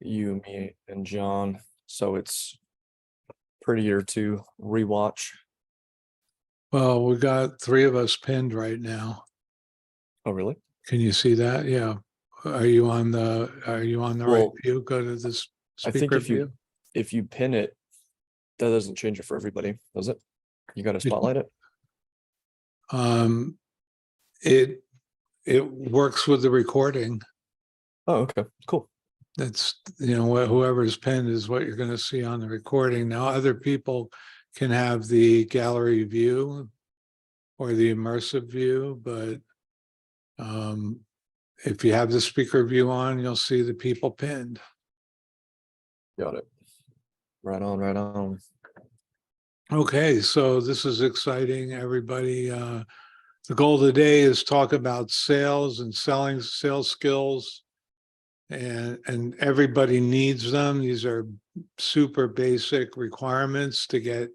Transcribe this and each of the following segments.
you, me, and John. So it's prettier to rewatch. Well, we got three of us pinned right now. Oh, really? Can you see that? Yeah. Are you on the right Well, view? Go to this I think speaker view. if you pin it, that doesn't change it for everybody, does it? You got to spotlight it. Um, it works with the recording. Oh, okay, cool. That's, whoever's pinned is what you're going to see on the recording. Now, other people can have the gallery view or the immersive view, but if you have the speaker view on, you'll see the people pinned. Got it. Right on, right on. Okay, so this is exciting, everybody. The goal of the day is talk about sales and selling, sales skills, and everybody needs them. These are super basic requirements to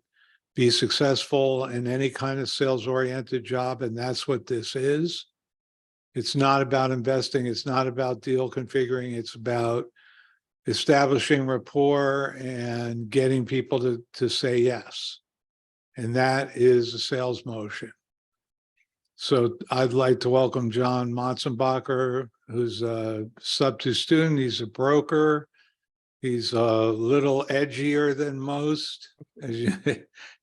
be successful in any kind of sales oriented job, and that's what this is. It's not about investing, it's not about deal configuring, it's about establishing rapport and getting people to say yes. And that is a sales motion. So I'd like to welcome John Motzenbacher, who's a sub-2 student. He's a broker. He's a little edgier than most, as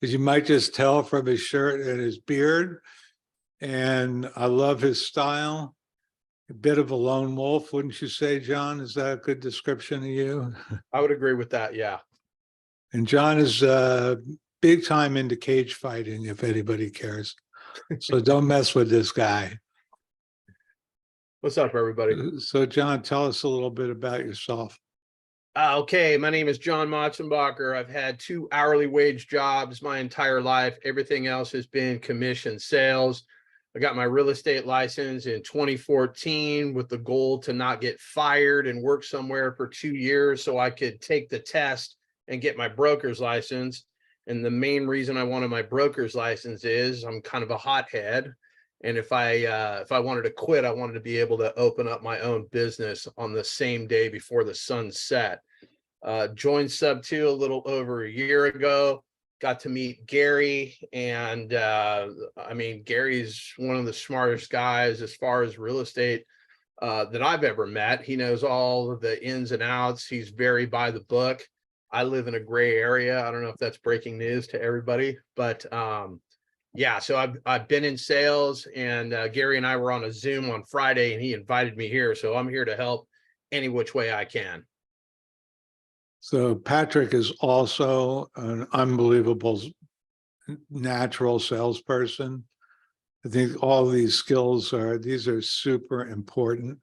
you might just tell from his shirt and his beard. And I love his style. A bit of a lone wolf, wouldn't you say, John? Is that a good description of you? I would agree with that. Yeah. And John is big time into cage fighting, if anybody cares. So don't mess with this guy. What's up, everybody? So John, tell us a little bit about yourself. Okay, my name is John Motzenbacher. I've had 2 hourly wage jobs my entire life. Everything else has been commission sales. I got my real estate license in 2014 with the goal to not get fired and work somewhere for 2 years so I could take the test and get my broker's license. And the main reason I wanted my broker's license is I'm kind of a hothead. And if I wanted to quit, I wanted to be able to open up my own business on the same day before the sun set. Joined Sub2 a little over a year ago. Got to meet Gary, and I mean, Gary's one of the smartest guys as far as real estate that I've ever met. He knows all of the ins and outs. He's very by the book. I live in a gray area. I don't know if that's breaking news to everybody, but yeah, so I've been in sales, and Gary and I were on a Zoom on Friday, and he invited me here. So I'm here to help any which way I can. So Patrick is also an unbelievable natural salesperson. I think all these skills are super important.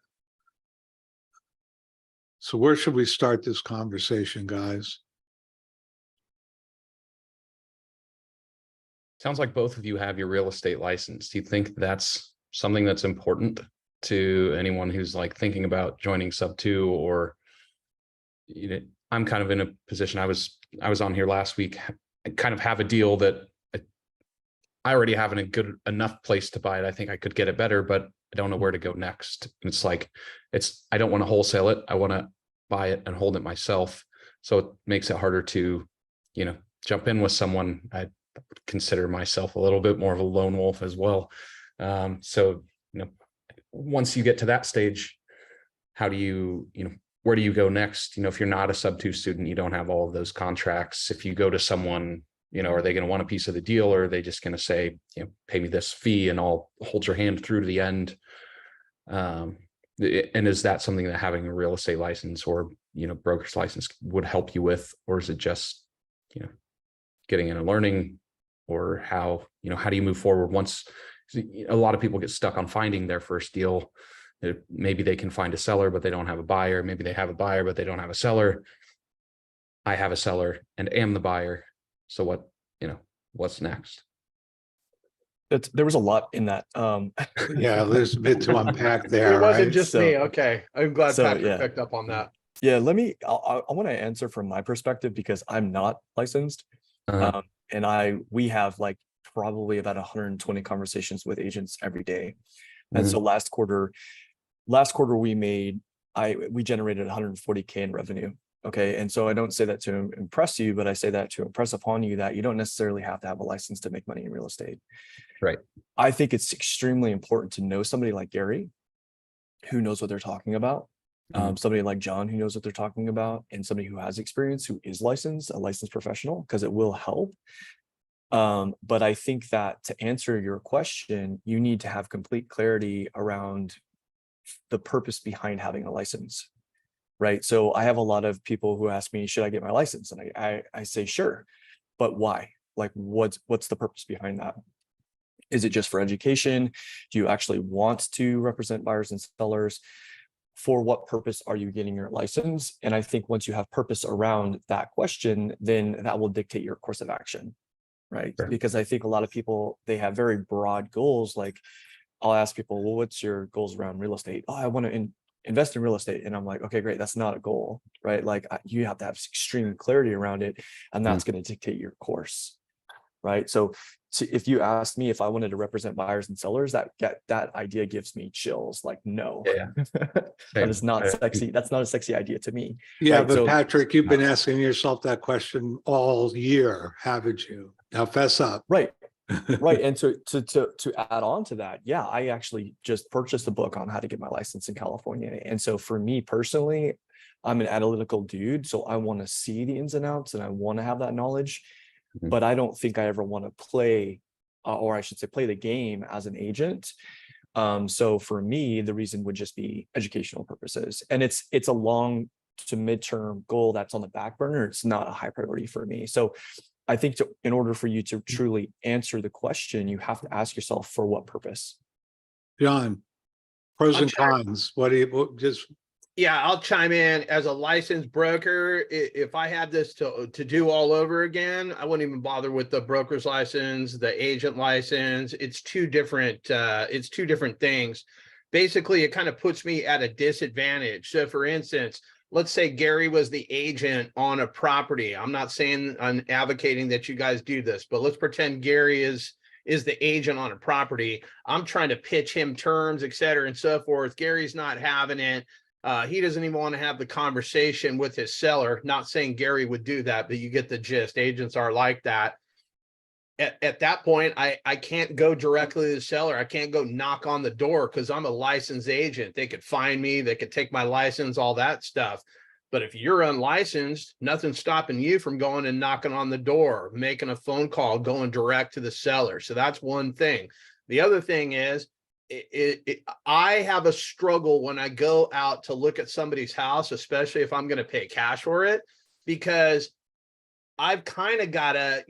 So where should we start this conversation, guys? Sounds like both of you have your real estate license. Do you think that's something that's important to anyone who's like thinking about joining Sub2? Or, I'm kind of in a position, I was on here last week. I kind of have a deal that I already have in a good enough place to buy it. I think I could get it better, but I don't know where to go next. It's like, I don't want to wholesale it. I want to buy it and hold it myself. So it makes it harder to, jump in with someone. I consider myself a little bit more of a lone wolf as well. So, once you get to that stage, how do you, where do you go next? If you're not a Sub2 student, you don't have all of those contracts. If you go to someone, are they going to want a piece of the deal, or are they just going to say, pay me this fee and I'll hold your hand through to the end? And is that something that having a real estate license or, broker's license would help you with? Or is it just, getting in and learning? Or how do you move forward once a lot of people get stuck on finding their first deal? Maybe they can find a seller, but they don't have a buyer. Maybe they have a buyer, but they don't have a seller. I have a seller and am the buyer. So what's next? There was a lot in that. Yeah, there's a bit to unpack there. It wasn't right? just me. Okay. I'm glad Patrick yeah. picked up on that. Yeah, I want to answer from my perspective because I'm not licensed. And we have like probably about 120 conversations with agents every day. And so last quarter we made we generated 140K in revenue. Okay. And so I don't say that to impress you, but I say that to impress upon you that you don't necessarily have to have a license to make money in real estate. Right. I think it's extremely important to know somebody like Gary who knows what they're talking about. Somebody like John who knows what they're talking about, and somebody who has experience, who is licensed, a licensed professional, because it will help. But I think that to answer your question, you need to have complete clarity around the purpose behind having a license, right? So I have a lot of people who ask me, should I get my license? And I say, sure, but why? Like, what's the purpose behind that? Is it just for education? Do you actually want to represent buyers and sellers? For what purpose are you getting your license? And I think once you have purpose around that question, then that will dictate your course of action, right? Sure. Because I think a lot of people, they have very broad goals. Like, I'll ask people, well, what's your goals around real estate? Oh, I want to invest in real estate. And I'm like, okay, great. That's not a goal, right? Like, you have to have extreme clarity around it, and that's going to dictate your course, right? So if you asked me if I wanted to represent buyers and sellers, that idea gives me chills. Like, no, that is not sexy. That's not a sexy idea to me. Yeah, right? but So, Patrick, you've been asking yourself that question all year, haven't you? Now fess up. right. Right. And to add on to that, yeah, I actually just purchased a book on how to get my license in California. And so for me personally, I'm an analytical dude. So I want to see the ins and outs, and I want to have that knowledge. But I don't think I ever want to play, or I should say play the game as an agent. So for me, the reason would just be educational purposes. And it's a long to midterm goal that's on the back burner. It's not a high priority for me. So I think in order for you to truly answer the question, you have to ask yourself, for what purpose? John, pros and cons. What do you just? Yeah, I'll chime in. As a licensed broker, if I had this to do all over again, I wouldn't even bother with the broker's license, the agent license. It's two different things. Basically, it kind of puts me at a disadvantage. So for instance, let's say Gary was the agent on a property. I'm not saying I'm advocating that you guys do this, but let's pretend Gary is the agent on a property. I'm trying to pitch him terms, et cetera, and so forth. Gary's not having it. He doesn't even want to have the conversation with his seller. Not saying Gary would do that, but you get the gist. Agents are like that. At that point, I can't go directly to the seller. I can't go knock on the door because I'm a licensed agent. They could find me. They could take my license, all that stuff. But if you're unlicensed, nothing's stopping you from going and knocking on the door, making a phone call, going direct to the seller. So that's one thing. The other thing is, I have a struggle when I go out to look at somebody's house, especially if I'm going to pay cash for it, because I've kind of got to,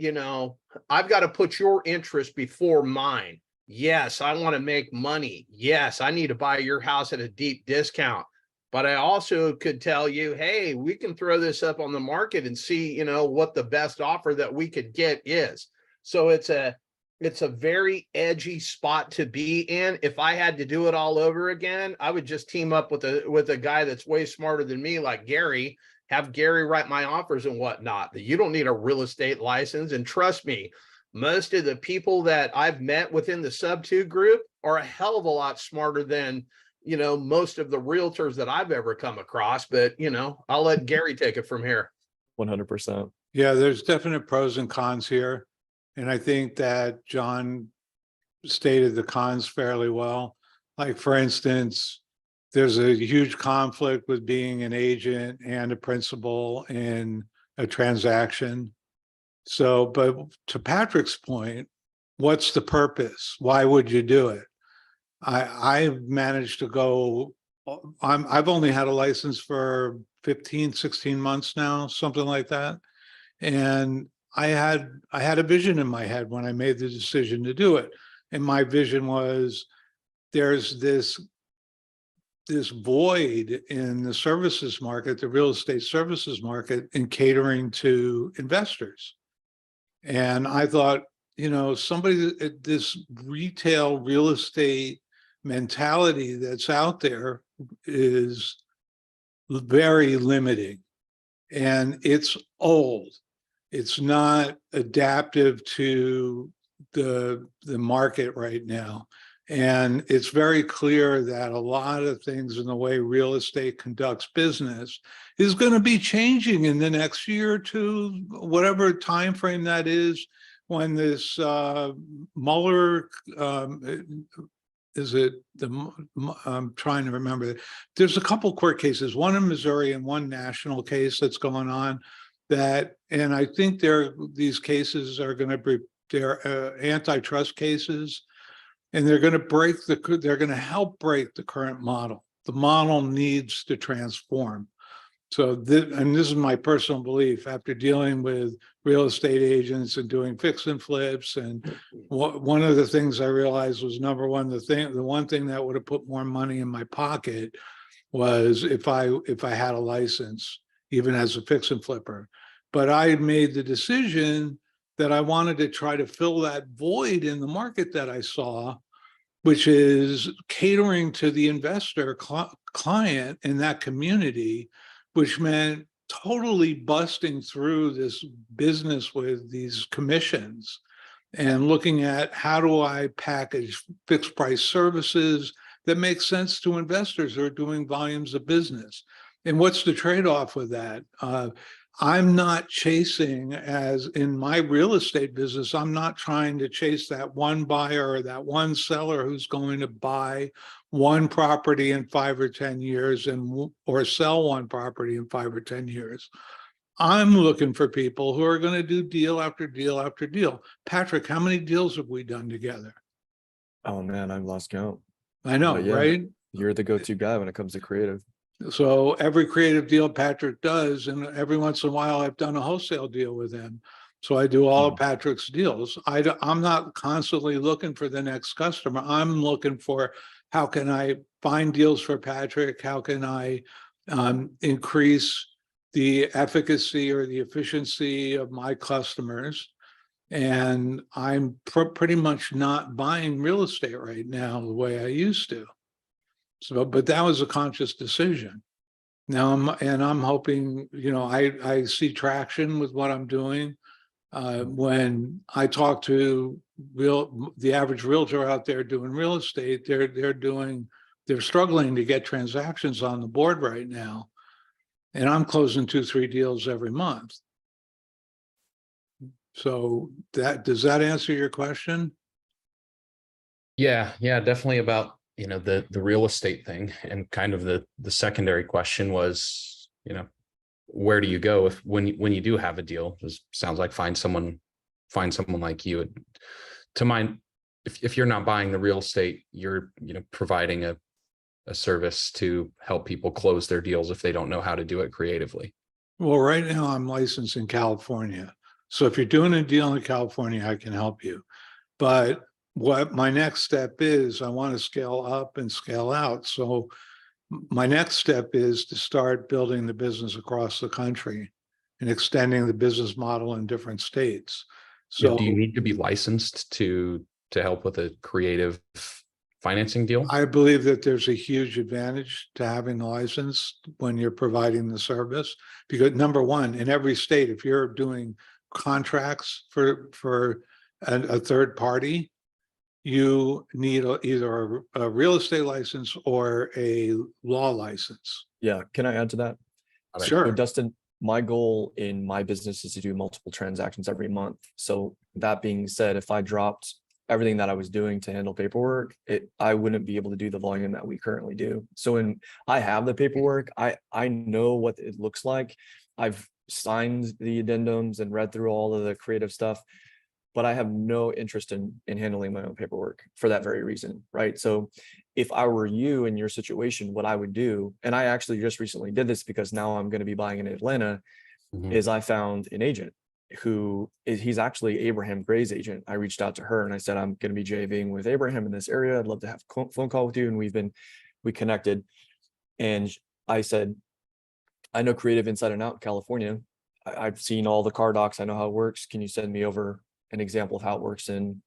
I've got to put your interest before mine. Yes, I want to make money. Yes, I need to buy your house at a deep discount. But I also could tell you, hey, we can throw this up on the market and see, what the best offer that we could get is. So it's a very edgy spot to be in. If I had to do it all over again, I would just team up with a guy that's way smarter than me, like Gary, have Gary write my offers and whatnot. You don't need a real estate license. And trust me, most of the people that I've met within the Sub2 group are a hell of a lot smarter than, most of the realtors that I've ever come across. But, I'll let Gary take it from here. 100%. Yeah, there's definite pros and cons here. And I think that John stated the cons fairly well. Like, for instance, there's a huge conflict with being an agent and a principal in a transaction. So, but to Patrick's point, what's the purpose? Why would you do it? I've managed to go, I've only had a license for 15, 16 months now, something like that. And I had a vision in my head when I made the decision to do it. And my vision was, there's this void in the services market, the real estate services market, in catering to investors. And I thought, this retail real estate mentality that's out there is very limiting, and it's old. It's not adaptive to the market right now. And it's very clear that a lot of things in the way real estate conducts business is going to be changing in the next year or two, whatever time frame that is, when this Mueller, is it the, I'm trying to remember. There's a couple court cases, one in Missouri and one national case that's going on that, and I think these cases are going to be, they're antitrust cases. And they're going to they're going to help break the current model. The model needs to transform. So and this is my personal belief after dealing with real estate agents and doing fix and flips. And one of the things I realized was, number one, the one thing that would have put more money in my pocket was if I had a license, even as a fix and flipper. But I made the decision that I wanted to try to fill that void in the market that I saw, which is catering to the investor client in that community, which meant totally busting through this business with these commissions and looking at how do I package fixed price services that make sense to investors who are doing volumes of business. And what's the trade-off with that? I'm not chasing, as in my real estate business, I'm not trying to chase that one buyer or that one seller who's going to buy one property in 5 or 10 years or sell one property in 5 or 10 years. I'm looking for people who are going to do deal after deal after deal. Patrick, how many deals have we done together? Oh man, I've lost count. I know, But yeah, right? you're the go-to guy when it comes to creative. So every creative deal Patrick does, and every once in a while I've done a wholesale deal with him. So I do all of Patrick's deals. I'm not constantly looking for the next customer. I'm looking for how can I find deals for Patrick? How can I increase the efficacy or the efficiency of my customers? And I'm pretty much not buying real estate right now the way I used to. So, but that was a conscious decision. Now I'm hoping, I see traction with what I'm doing. When I talk to the average realtor out there doing real estate, they're struggling to get transactions on the board right now. And I'm closing 2-3 deals every month. So does that answer your question? Yeah, definitely about, the real estate thing. And kind of the secondary question was, where do you go when you do have a deal? It sounds like find someone like you. To mine, if you're not buying the real estate, you're providing a service to help people close their deals if they don't know how to do it creatively. Well, right now I'm licensed in California. So if you're doing a deal in California, I can help you. But what my next step is, I want to scale up and scale out. So my next step is to start building the business across the country and extending the business model in different states. So do you need to be licensed to help with a creative financing deal? I believe that there's a huge advantage to having a license when you're providing the service, because number one, in every state, if you're doing contracts for a third party, you need either a real estate license or a law license. Yeah, can I add to that? Sure. So Dustin, my goal in my business is to do multiple transactions every month. So that being said, if I dropped everything that I was doing to handle paperwork, I wouldn't be able to do the volume that we currently do. So when I have the paperwork, I know what it looks like. I've signed the addendums and read through all of the creative stuff, but I have no interest in handling my own paperwork for that very reason, right? So if I were you in your situation, what I would do, and I actually just recently did this because now I'm going to be buying in Atlanta, is I found an agent he's actually Abraham Gray's agent. I reached out to her and I said, I'm going to be JVing with Abraham in this area. I'd love to have a phone call with you. And we connected. And I said, I know creative inside and out in California. I've seen all the car docs. I know how it works. Can you send me over an example of how it works in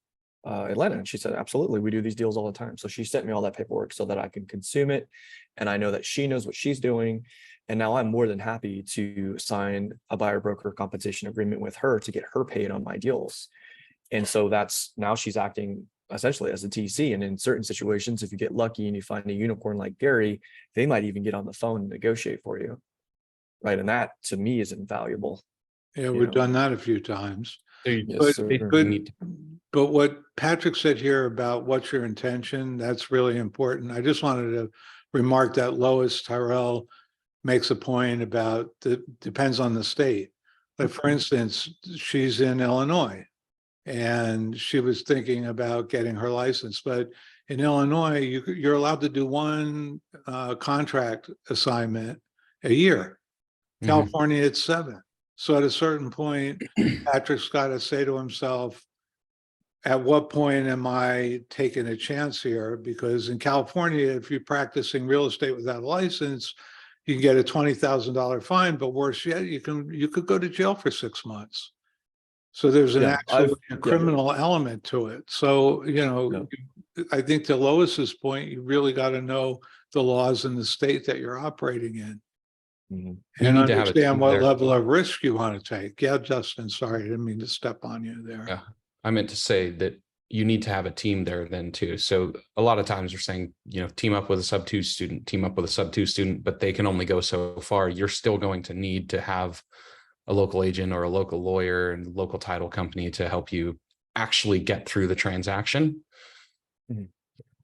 Atlanta? And she said, absolutely. We do these deals all the time. So she sent me all that paperwork so that I can consume it. And I know that she knows what she's doing. And now I'm more than happy to sign a buyer broker compensation agreement with her to get her paid on my deals. And so now she's acting essentially as a TC. And in certain situations, if you get lucky and you find a unicorn like Gary, they might even get on the phone and negotiate for you. Right. And that to me is invaluable. Yeah, You we've know. done that a few times. Yes, But, sir. but what Patrick said here about what's your intention, that's really important. I just wanted to remark that Lois Tyrell makes a point about the depends on the state. Like for instance, she's in Illinois and she was thinking about getting her license, but in Illinois, you're allowed to do one contract assignment a year. California, it's 7. So at a certain point, Patrick's got to say to himself, at what point am I taking a chance here? Because in California, if you're practicing real estate without a license, you can get a $20,000 fine, but worse yet, you could go to jail for 6 months. So there's an actual criminal element to it. So, you know, I think to Lois's point, you really got to know the laws in the state that you're operating in. And understand what level of risk you want to take. Yeah, Justin, sorry, I didn't mean to step on you there. Yeah, I meant to say that you need to have a team there then too. So a lot of times we're saying, you know, team up with a sub-2 student, team up with a sub-2 student, but they can only go so far. You're still going to need to have a local agent or a local lawyer and local title company to help you actually get through the transaction.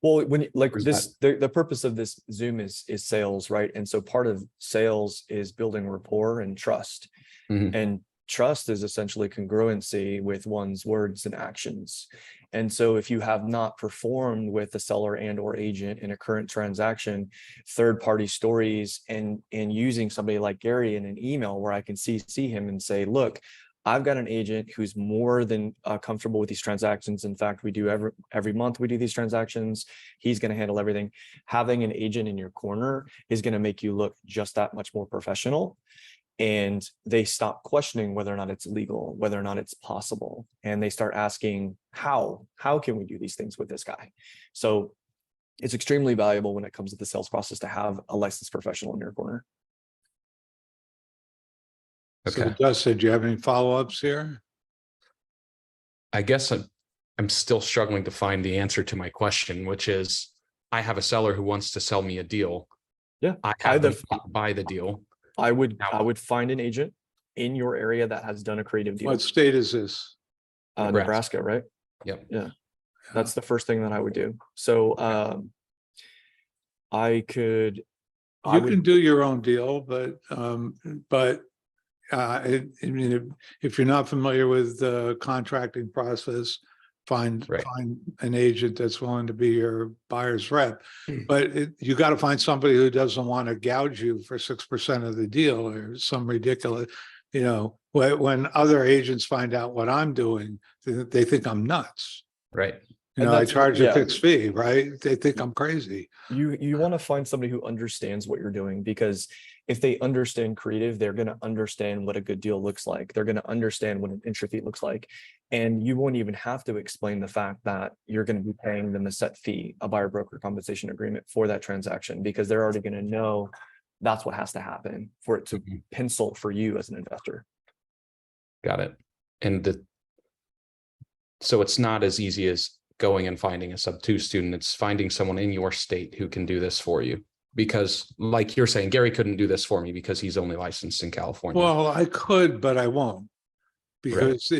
Well, when like this, the purpose of this Zoom is sales, right? And so part of sales is building rapport and trust. And trust is essentially congruency with one's words and actions. And so if you have not performed with the seller and or agent in a current transaction, third-party stories and using somebody like Gary in an email where I can see him and say, look, I've got an agent who's more than comfortable with these transactions. In fact, we do every month we do these transactions. He's going to handle everything. Having an agent in your corner is going to make you look just that much more professional. And they stop questioning whether or not it's legal, whether or not it's possible. And they start asking, how can we do these things with this guy? So it's extremely valuable when it comes to the sales process to have a licensed professional in your corner. Okay. So Dustin, do you have any follow-ups here? I guess I'm still struggling to find the answer to my question, which is I have a seller who wants to sell me a deal. Yeah. I have them buy the deal. I would find an agent in your area that has done a creative deal. What state is this? Nebraska, right? Yep. Yeah. That's the first thing that I would do. So I could. You can do your own deal, but I mean, if you're not familiar with the contracting process, find an agent that's willing to be your buyer's rep. But you got to find somebody who doesn't want to gouge you for 6% of the deal or some ridiculous, you know, when other agents find out what I'm doing, they think I'm nuts. Right. You know, I charge a fixed fee, right? They think I'm crazy. You want to find somebody who understands what you're doing, because if they understand creative, they're going to understand what a good deal looks like. They're going to understand what an entry fee looks like. And you won't even have to explain the fact that you're going to be paying them a set fee, a buyer broker compensation agreement for that transaction, because they're already going to know that's what has to happen for it to pencil for you as an investor. Got it. And so it's not as easy as going and finding a sub-2 student. It's finding someone in your state who can do this for you. Because like you're saying, Gary couldn't do this for me because he's only licensed in California. Well, I could, but I won't, because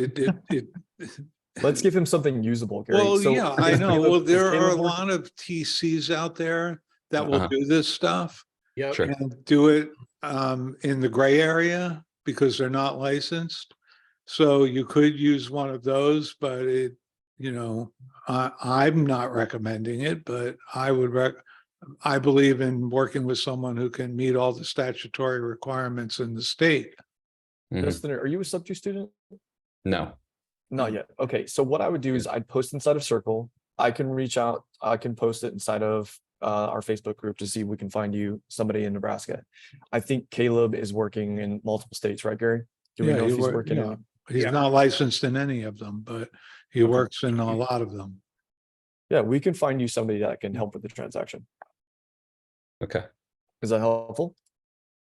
Let's give him something usable, Gary. Well, so, yeah, I know. Well, there are a lot of TCs out there that will do this stuff. Yeah, sure. And do it in the gray area because they're not licensed. So you could use one of those, but you know, I'm not recommending it, but I believe in working with someone who can meet all the statutory requirements in the state. Justin, are you a sub-2 student? No. Not yet. Okay. So what I would do is I'd post inside of Circle. I can reach out. I can post it inside of our Facebook group to see if we can find you somebody in Nebraska. I think Caleb is working in multiple states, right, Gary? Do we know if he's working in? He's not licensed in any of them, but he works in a lot of them. Yeah, we can find you somebody that can help with the transaction. Okay. Is that helpful?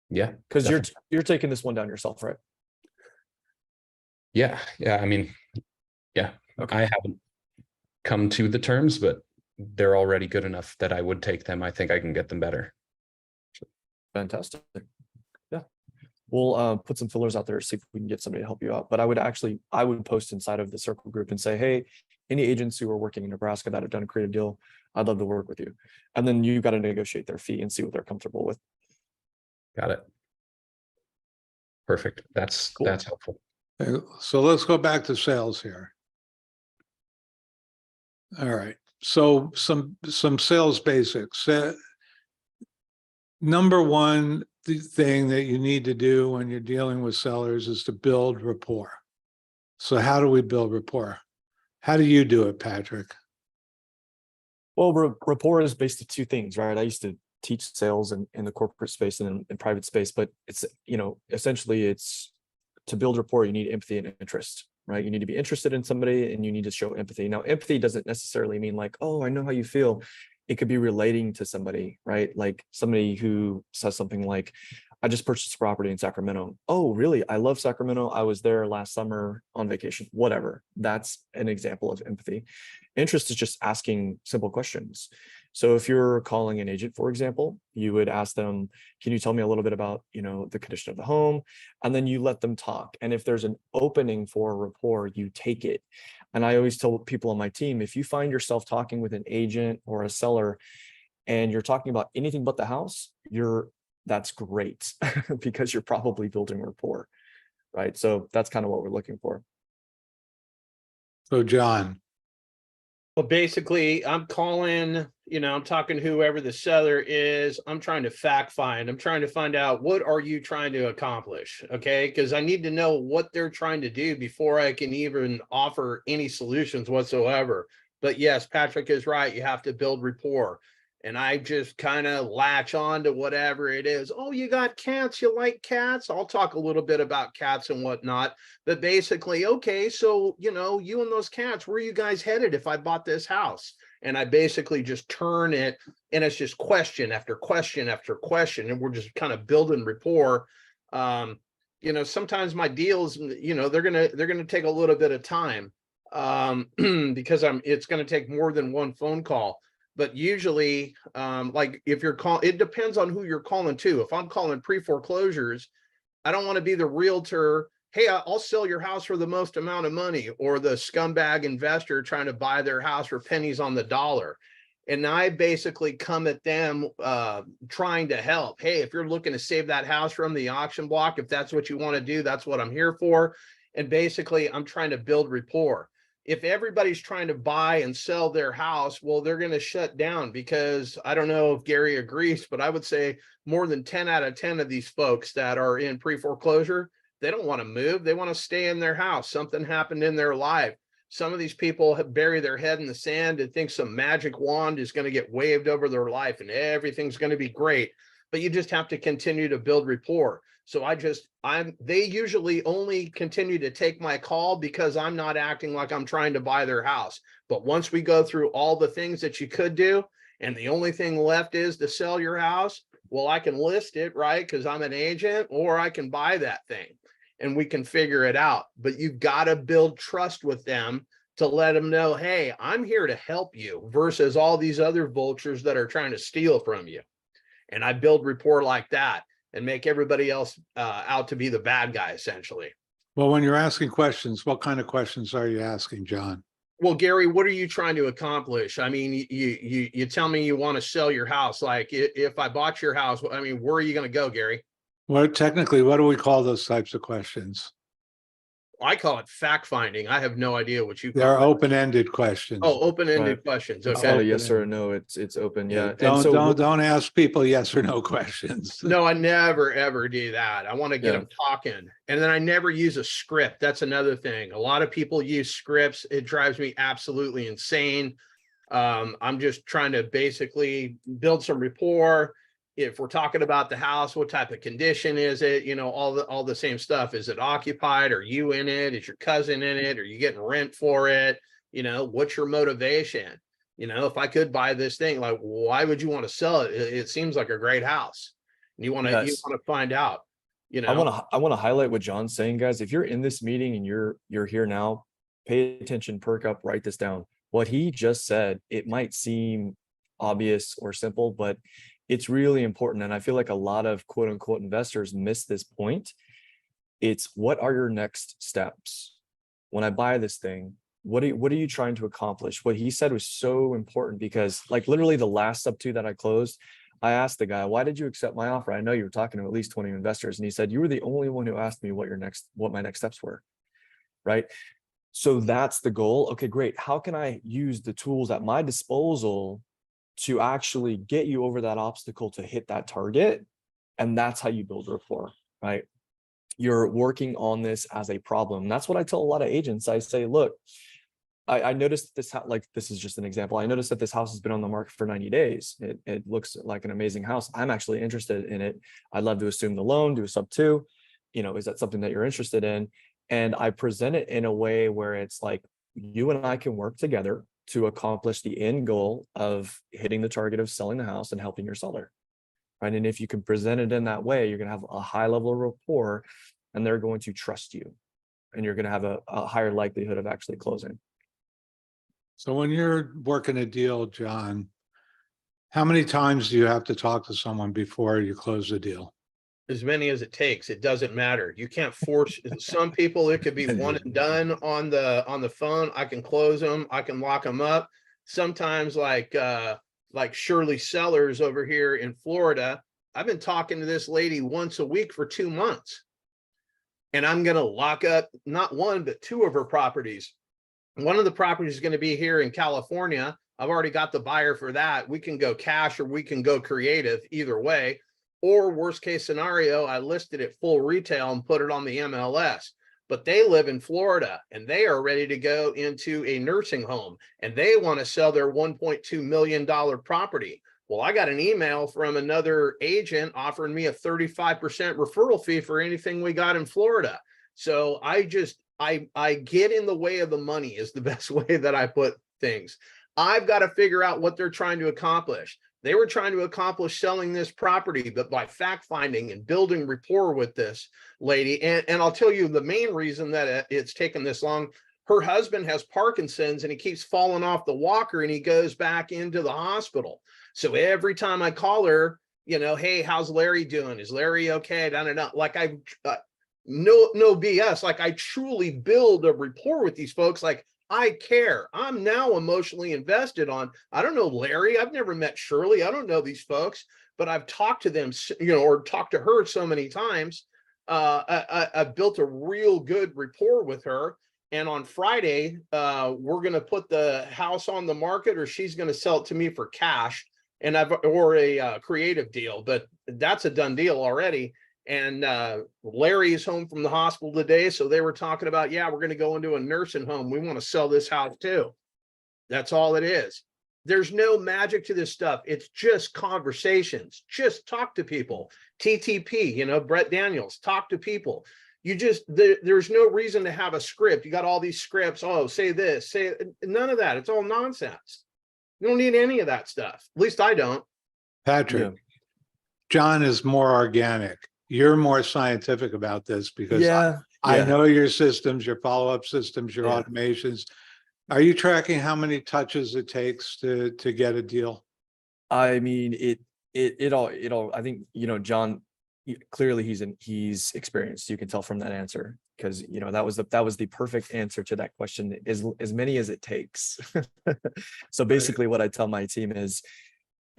Yeah. Because you're taking this one down yourself, right? Yeah. I mean, yeah. Okay. I haven't come to the terms, but they're already good enough that I would take them. I think I can get them better. Fantastic. Yeah. We'll put some fillers out there, see if we can get somebody to help you out. But I would post inside of the circle group and say, hey, any agents who are working in Nebraska that have done a creative deal, I'd love to work with you. And then you got to negotiate their fee and see what they're comfortable with. Got it. Perfect. That's Cool. That's helpful. So let's go back to sales here. All right. So some sales basics. Number one, the thing that you need to do when you're dealing with sellers is to build rapport. So how do we build rapport? How do you do it, Patrick? Well, rapport is based on two things, right? I used to teach sales in the corporate space and in private space, but it's, essentially it's to build rapport, you need empathy and interest, right? You need to be interested in somebody and you need to show empathy. Now, empathy doesn't necessarily mean like, oh, I know how you feel. It could be relating to somebody, right? Like somebody who says something like, I just purchased a property in Sacramento. Oh, really? I love Sacramento. I was there last summer on vacation, whatever. That's an example of empathy. Interest is just asking simple questions. So if you're calling an agent, for example, you would ask them, can you tell me a little bit about, the condition of the home? And then you let them talk. And if there's an opening for rapport, you take it. And I always tell people on my team, if you find yourself talking with an agent or a seller and you're talking about anything but the house, that's great because you're probably building rapport, right? So that's kind of what we're looking for. So John. Well, basically, I'm calling, I'm talking to whoever the seller is. I'm trying to fact find. I'm trying to find out, what are you trying to accomplish? Okay, because I need to know what they're trying to do before I can even offer any solutions whatsoever. But yes, Patrick is right. You have to build rapport. And I just kind of latch on to whatever it is. Oh, you got cats, you like cats? I'll talk a little bit about cats and whatnot. But basically, okay, so, you and those cats, where are you guys headed if I bought this house? And I basically just turn it, and it's just question after question after question. And we're just kind of building rapport. Sometimes my deals, they're gonna take a little bit of time because it's gonna take more than one phone call. But usually, like if you're it depends on who you're calling to. If I'm calling pre-foreclosures, I don't want to be the realtor. Hey, I'll sell your house for the most amount of money, or the scumbag investor trying to buy their house for pennies on the dollar. And I basically come at them trying to help. Hey, if you're looking to save that house from the auction block, if that's what you want to do, that's what I'm here for. And basically, I'm trying to build rapport. If everybody's trying to buy and sell their house, well, they're going to shut down, because I don't know if Gary agrees, but I would say more than 10 out of 10 of these folks that are in pre-foreclosure, they don't want to move. They want to stay in their house. Something happened in their life. Some of these people have buried their head in the sand and think some magic wand is going to get waved over their life and everything's going to be great. But you just have to continue to build rapport. So they usually only continue to take my call because I'm not acting like I'm trying to buy their house. But once we go through all the things that you could do, and the only thing left is to sell your house, well, I can list it, right? Because I'm an agent, or I can buy that thing and we can figure it out. But you've got to build trust with them to let them know, hey, I'm here to help you, versus all these other vultures that are trying to steal from you. And I build rapport like that and make everybody else out to be the bad guy, essentially. Well, when you're asking questions, what kind of questions are you asking, John? Well, Gary, what are you trying to accomplish? I mean, you tell me you want to sell your house. Like, if I bought your house, I mean, where are you going to go, Gary? Well, technically, what do we call those types of questions? I call it fact finding. I have no idea what you call They're it. open-ended questions. Oh, open-ended Right. questions. It's Okay. not a yes or a no. It's open. Yeah. And Don't so don't ask people yes or no questions. No, I never, ever do that. I want to get Yeah. them talking. And then I never use a script. That's another thing. A lot of people use scripts. It drives me absolutely insane. I'm just trying to basically build some rapport. If we're talking about the house, what type of condition is it? All the same stuff. Is it occupied? Are you in it? Is your cousin in it? Are you getting rent for it? What's your motivation? If I could buy this thing, like, why would you want to sell it? It seems like a great house. And you want Yes. to find out, I want to highlight what John's saying, guys. If you're in this meeting and you're here now, pay attention, perk up, write this down. what he just said, it might seem obvious or simple, but it's really important. And I feel like a lot of quote unquote investors miss this point. It's what are your next steps? When I buy this thing, what are you trying to accomplish? What he said was so important, because like literally the last sub two that I closed, I asked the guy, why did you accept my offer? I know you were talking to at least 20 investors. And he said, you were the only one who asked me what my next steps were. Right. So that's the goal. Okay, great. How can I use the tools at my disposal to actually get you over that obstacle to hit that target? And that's how you build rapport, right? You're working on this as a problem. That's what I tell a lot of agents. I say, look, I noticed this, like, this is just an example. I noticed that this house has been on the market for 90 days. It looks like an amazing house. I'm actually interested in it. I'd love to assume the loan, do a sub two. You know, is that something that you're interested in? And I present it in a way where it's like, you and I can work together to accomplish the end goal of hitting the target of selling the house and helping your seller. Right. And if you can present it in that way, you're going to have a high level of rapport, and they're going to trust you, and you're going to have a higher likelihood of actually closing. So when you're working a deal, John, how many times do you have to talk to someone before you close the deal? As many as it takes. It doesn't matter. You can't force some people. It could be one and done on the phone. I can close them. I can lock them up. Sometimes like Shirley Sellers over here in Florida, I've been talking to this lady once a week for 2 months, and I'm going to lock up not one, but 2 of her properties. One of the properties is going to be here in California. I've already got the buyer for that. We can go cash or we can go creative, either way. Or worst case scenario, I listed it full retail and put it on the MLS. But they live in Florida and they are ready to go into a nursing home and they want to sell their $1.2 million property. Well, I got an email from another agent offering me a 35% referral fee for anything we got in Florida. So I get in the way of the money is the best way that I put things. I've got to figure out what they're trying to accomplish. They were trying to accomplish selling this property, but by fact finding and building rapport with this lady. And I'll tell you the main reason that it's taken this long. Her husband has Parkinson's and he keeps falling off the walker and he goes back into the hospital. So every time I call her, you know, hey, how's Larry doing? Is Larry okay? Like no BS. Like I truly build a rapport with these folks. Like I care. I'm now emotionally invested on, I don't know Larry. I've never met Shirley. I don't know these folks, but I've talked to them, you know, or talked to her so many times. I built a real good rapport with her. And on Friday, we're going to put the house on the market, or she's going to sell it to me for cash or a creative deal, but that's a done deal already. And Larry is home from the hospital today. So they were talking about, yeah, we're going to go into a nursing home. We want to sell this house too. That's all it is. There's no magic to this stuff. It's just conversations. Just talk to people. TTP, you know, Brett Daniels, talk to people. There's no reason to have a script. You got all these scripts. Oh, say this, say none of that. It's all nonsense. You don't need any of that stuff. At least I don't. Patrick, yeah. John is more organic. You're more scientific about this because I know your systems, your follow-up systems, your automations. Are you tracking how many touches it takes to get a deal? I mean, it all, I think, you know, John, clearly he's experienced. You can tell from that answer, because, you know, that was the perfect answer to that question, is as many as it takes. So basically what I tell my team is,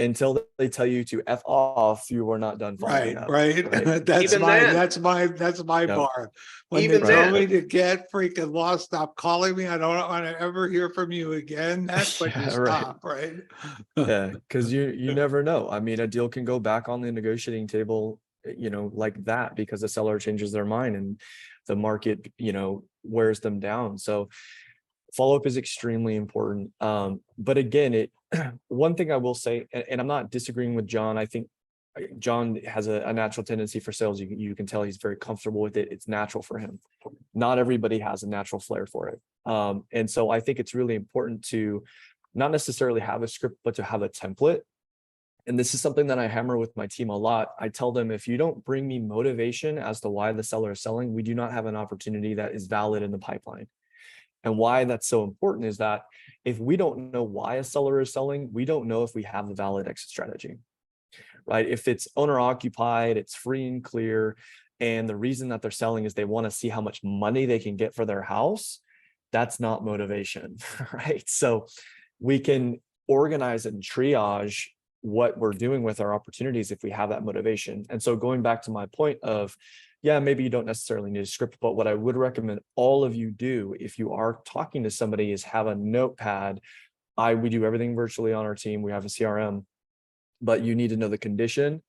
until they tell you to F off, you are not done following up. Right. That's my bar. When they tell me to get freaking lost, stop calling me. I don't want to ever hear from you again. That's when you stop, right? Yeah, because you never know. I mean, a deal can go back on the negotiating table, you know, like that, because the seller changes their mind and the market, you know, wears them down. So follow-up is extremely important. But again, one thing I will say, and I'm not disagreeing with John. I think John has a natural tendency for sales. You can tell he's very comfortable with it. It's natural for him. Not everybody has a natural flair for it. And so I think it's really important to not necessarily have a script, but to have a template. And this is something that I hammer with my team a lot. I tell them, if you don't bring me motivation as to why the seller is selling, we do not have an opportunity that is valid in the pipeline. And why that's so important is that if we don't know why a seller is selling, we don't know if we have a valid exit strategy, right? If it's owner occupied, it's free and clear, and the reason that they're selling is they want to see how much money they can get for their house, that's not motivation, right? So we can organize and triage what we're doing with our opportunities if we have that motivation. And so going back to my point of, yeah, maybe you don't necessarily need a script, but what I would recommend all of you do if you are talking to somebody is have a notepad. We do everything virtually on our team. We have a CRM, but you need to know the condition.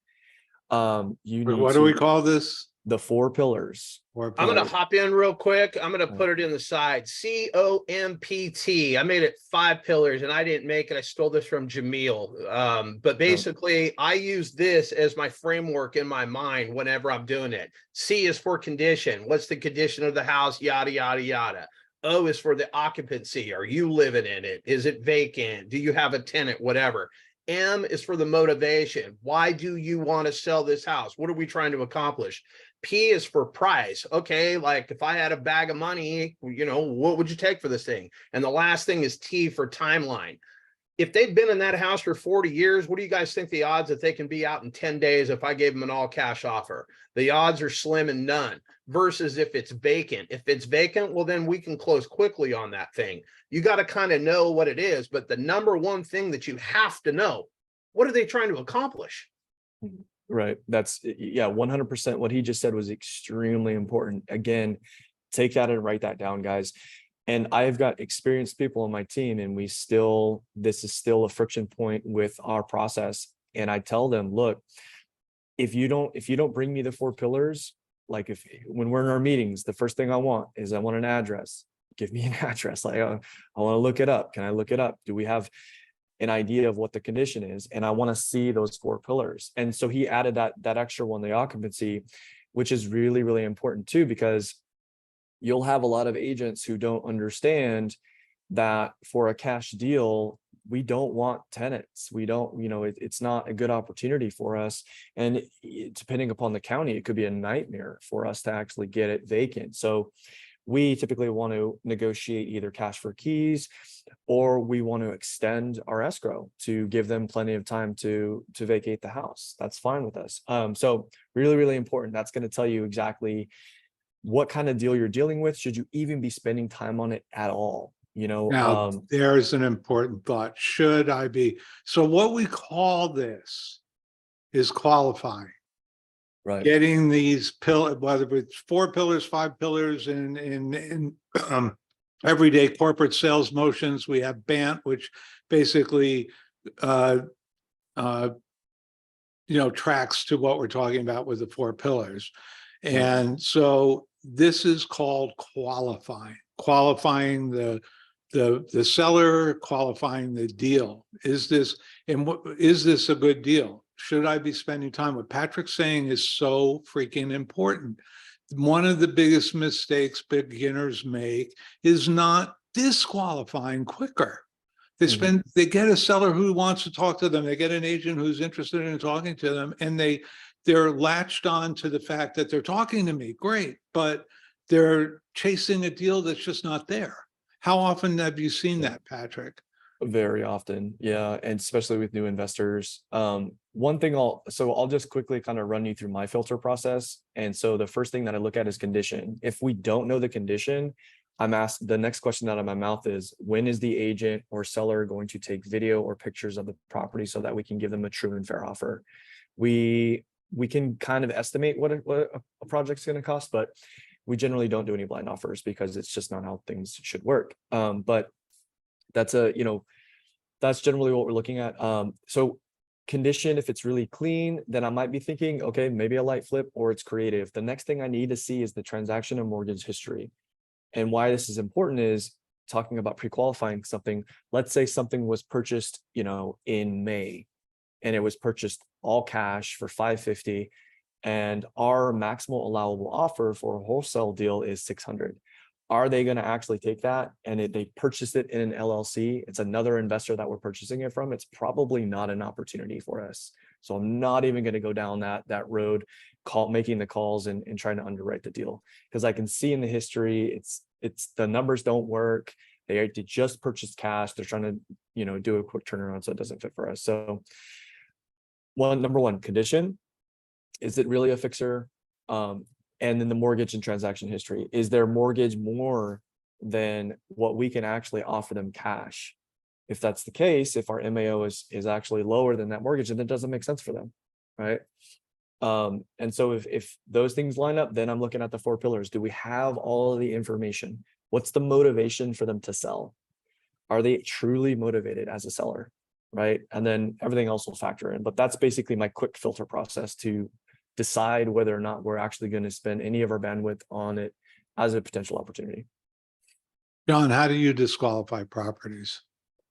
You need What do we call this? the 4 pillars. Or I'm going to hop in real quick. I'm going to Yeah. put it in the side. COMPT. I made it 5 pillars and I didn't make it. I stole this from Jameel. But basically, I use this as my framework in my mind whenever I'm doing it. C is for condition. What's the condition of the house? Yada, yada, yada. O is for the occupancy. Are you living in it? Is it vacant? Do you have a tenant? Whatever. M is for the motivation. Why do you want to sell this house? What are we trying to accomplish? P is for price. Okay, like if I had a bag of money, you know, what would you take for this thing? And the last thing is T for timeline. If they've been in that house for 40 years, what do you guys think the odds that they can be out in 10 days if I gave them an all cash offer? The odds are slim and none versus if it's vacant. If it's vacant, well, then we can close quickly on that thing. You got to kind of know what it is. But the number one thing that you have to know, what are they trying to accomplish? Right. That's, yeah, 100%. What he just said was extremely important. Again, take that and write that down, guys. And I've got experienced people on my team, and this is still a friction point with our process. And I tell them, look, if you don't bring me the 4 pillars, like when we're in our meetings, the first thing I want an address. Give me an address. Like, I want to look it up. Can I look it up? Do we have an idea of what the condition is? And I want to see those 4 pillars. And so he added that extra one, the occupancy, which is really, really important too, because you'll have a lot of agents who don't understand that for a cash deal, we don't want tenants. We don't, it's not a good opportunity for us. And depending upon the county, it could be a nightmare for us to actually get it vacant. So we typically want to negotiate either cash for keys, or we want to extend our escrow to give them plenty of time to vacate the house. That's fine with us. So really, really important. That's going to tell you exactly what kind of deal you're dealing with. Should you even be spending time on it at all? Now, there's an important thought. Should I be? So what we call this is qualifying. Right. Getting these pillars, whether it's 4 pillars, 5 pillars in everyday corporate sales motions. We have BANT, which basically tracks to what we're talking about with the 4 pillars. And so this is called qualifying the seller, qualifying the deal. Is this a good deal? Should I be spending time? What Patrick's saying is so freaking important. One of the biggest mistakes beginners make is not disqualifying quicker. They get a seller who wants to talk to them. They get an agent who's interested in talking to them, and they're latched on to the fact that they're talking to me. Great, but they're chasing a deal that's just not there. How often have you seen that, Patrick? Very often. Yeah. And especially with new investors. One thing I'll just quickly kind of run you through my filter process. And so the first thing that I look at is condition. If we don't know the condition, I'm asked, the next question out of my mouth is, when is the agent or seller going to take video or pictures of the property so that we can give them a true and fair offer? We can kind of estimate what a project's going to cost, but we generally don't do any blind offers because it's just not how things should work. But that's that's generally what we're looking at. So condition, if it's really clean, then I might be thinking, okay, maybe a light flip, or it's creative. The next thing I need to see is the transaction and mortgage history. And why this is important is talking about pre-qualifying something. Let's say something was purchased, in May, and it was purchased all cash for $550, and our maximal allowable offer for a wholesale deal is $600. Are they going to actually take that? And they purchased it in an LLC. It's another investor that we're purchasing it from. It's probably not an opportunity for us. So I'm not even going to go down that road. making the calls and trying to underwrite the deal. Because I can see in the history, it's the numbers don't work. They just purchased cash. They're trying to, you know, do a quick turnaround, so it doesn't fit for us. So number one, condition. Is it really a fixer? And then the mortgage and transaction history. Is their mortgage more than what we can actually offer them cash? If that's the case, if our MAO is actually lower than that mortgage, then it doesn't make sense for them, right? And so if those things line up, then I'm looking at the 4 pillars. Do we have all of the information? What's the motivation for them to sell? Are they truly motivated as a seller, right? And then everything else will factor in. But that's basically my quick filter process to decide whether or not we're actually going to spend any of our bandwidth on it as a potential opportunity. John, how do you disqualify properties?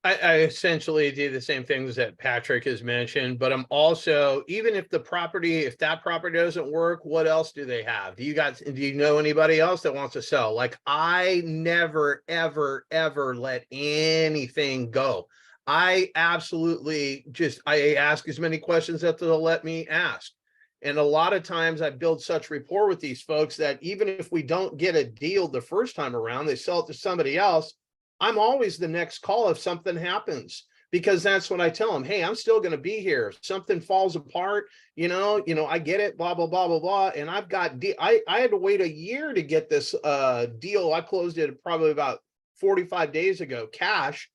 I essentially do the same things that Patrick has mentioned, but I'm also, even if that property doesn't work, what else do they have? Do you know anybody else that wants to sell? Like, I never, ever, ever let anything go. I absolutely I ask as many questions that they'll let me ask. And a lot of times I build such rapport with these folks that even if we don't get a deal the first time around, they sell it to somebody else, I'm always the next call if something happens, because that's what I tell them. Hey, I'm still going to be here. If something falls apart, you know, I get it, blah, blah, blah, blah, blah. And I've got, I had to wait a year to get this deal. I closed it probably about 45 days ago, cash.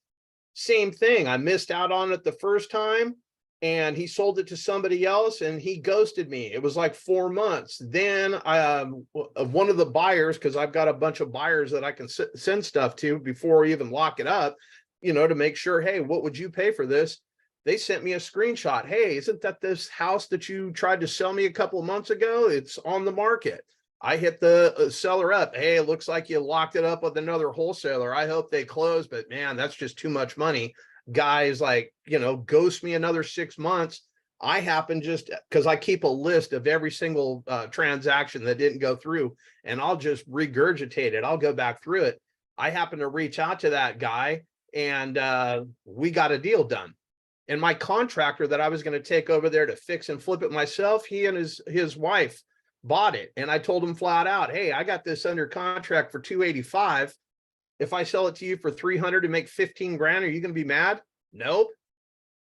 Same thing. I missed out on it the first time, and he sold it to somebody else and he ghosted me. It was like 4 months. Then one of the buyers, because I've got a bunch of buyers that I can send stuff to before we even lock it up, you know, to make sure, hey, what would you pay for this? They sent me a screenshot. Hey, isn't that this house that you tried to sell me a couple of months ago? It's on the market. I hit the seller up. Hey, it looks like you locked it up with another wholesaler. I hope they close, but man, that's just too much money. Guys, like, you know, ghost me another 6 months. I happen, just because I keep a list of every single transaction that didn't go through, and I'll just regurgitate it. I'll go back through it. I happen to reach out to that guy, and we got a deal done. And my contractor that I was going to take over there to fix and flip it myself, he and his wife bought it. And I told him flat out, hey, I got this under contract for $285. If I sell it to you for $300 to make 15 grand, are you going to be mad? Nope.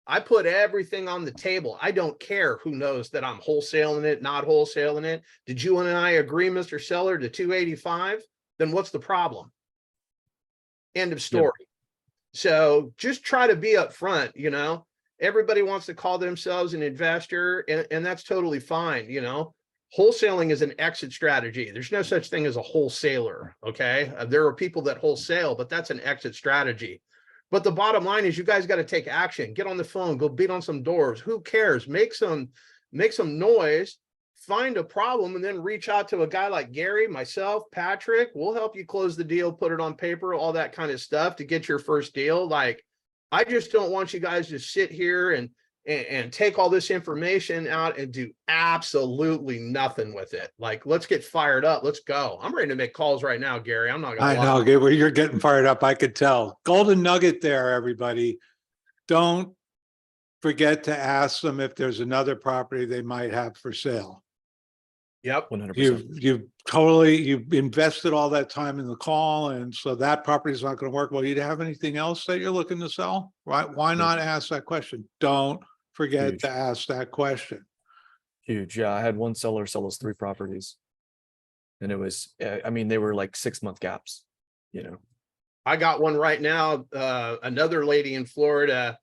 I put everything on the table. I don't care who knows that I'm wholesaling it, not wholesaling it. Did you and I agree, Mr. Seller, to 285? Then what's the problem? End of story. Yep. So just try to be upfront. You know, everybody wants to call themselves an investor, and that's totally fine. You know, wholesaling is an exit strategy. There's no such thing as a wholesaler. Okay. There are people that wholesale, but that's an exit strategy. But the bottom line is you guys got to take action, get on the phone, go beat on some doors. Who cares? Make some noise, find a problem, and then reach out to a guy like Gary, myself, Patrick. We'll help you close the deal, put it on paper, all that kind of stuff to get your first deal. Like, I just don't want you guys to sit here and take all this information out and do absolutely nothing with it. Like, let's get fired up. Let's go. I'm ready to make calls right now, Gary. I'm not going to. I know, Gabriel, you're getting fired up. I could tell. Golden nugget there, everybody. Don't forget to ask them if there's another property they might have for sale. Yep. 100%. You've invested all that time in the call, and so that property is not going to work. Well, you have anything else that you're looking to sell? Right? Why not ask that question? Don't forget to ask that question. Huge. Yeah, I had one seller sell us 3 properties, and it was, I mean, they were like 6-month gaps, you know. I got one right now. Another lady in Florida,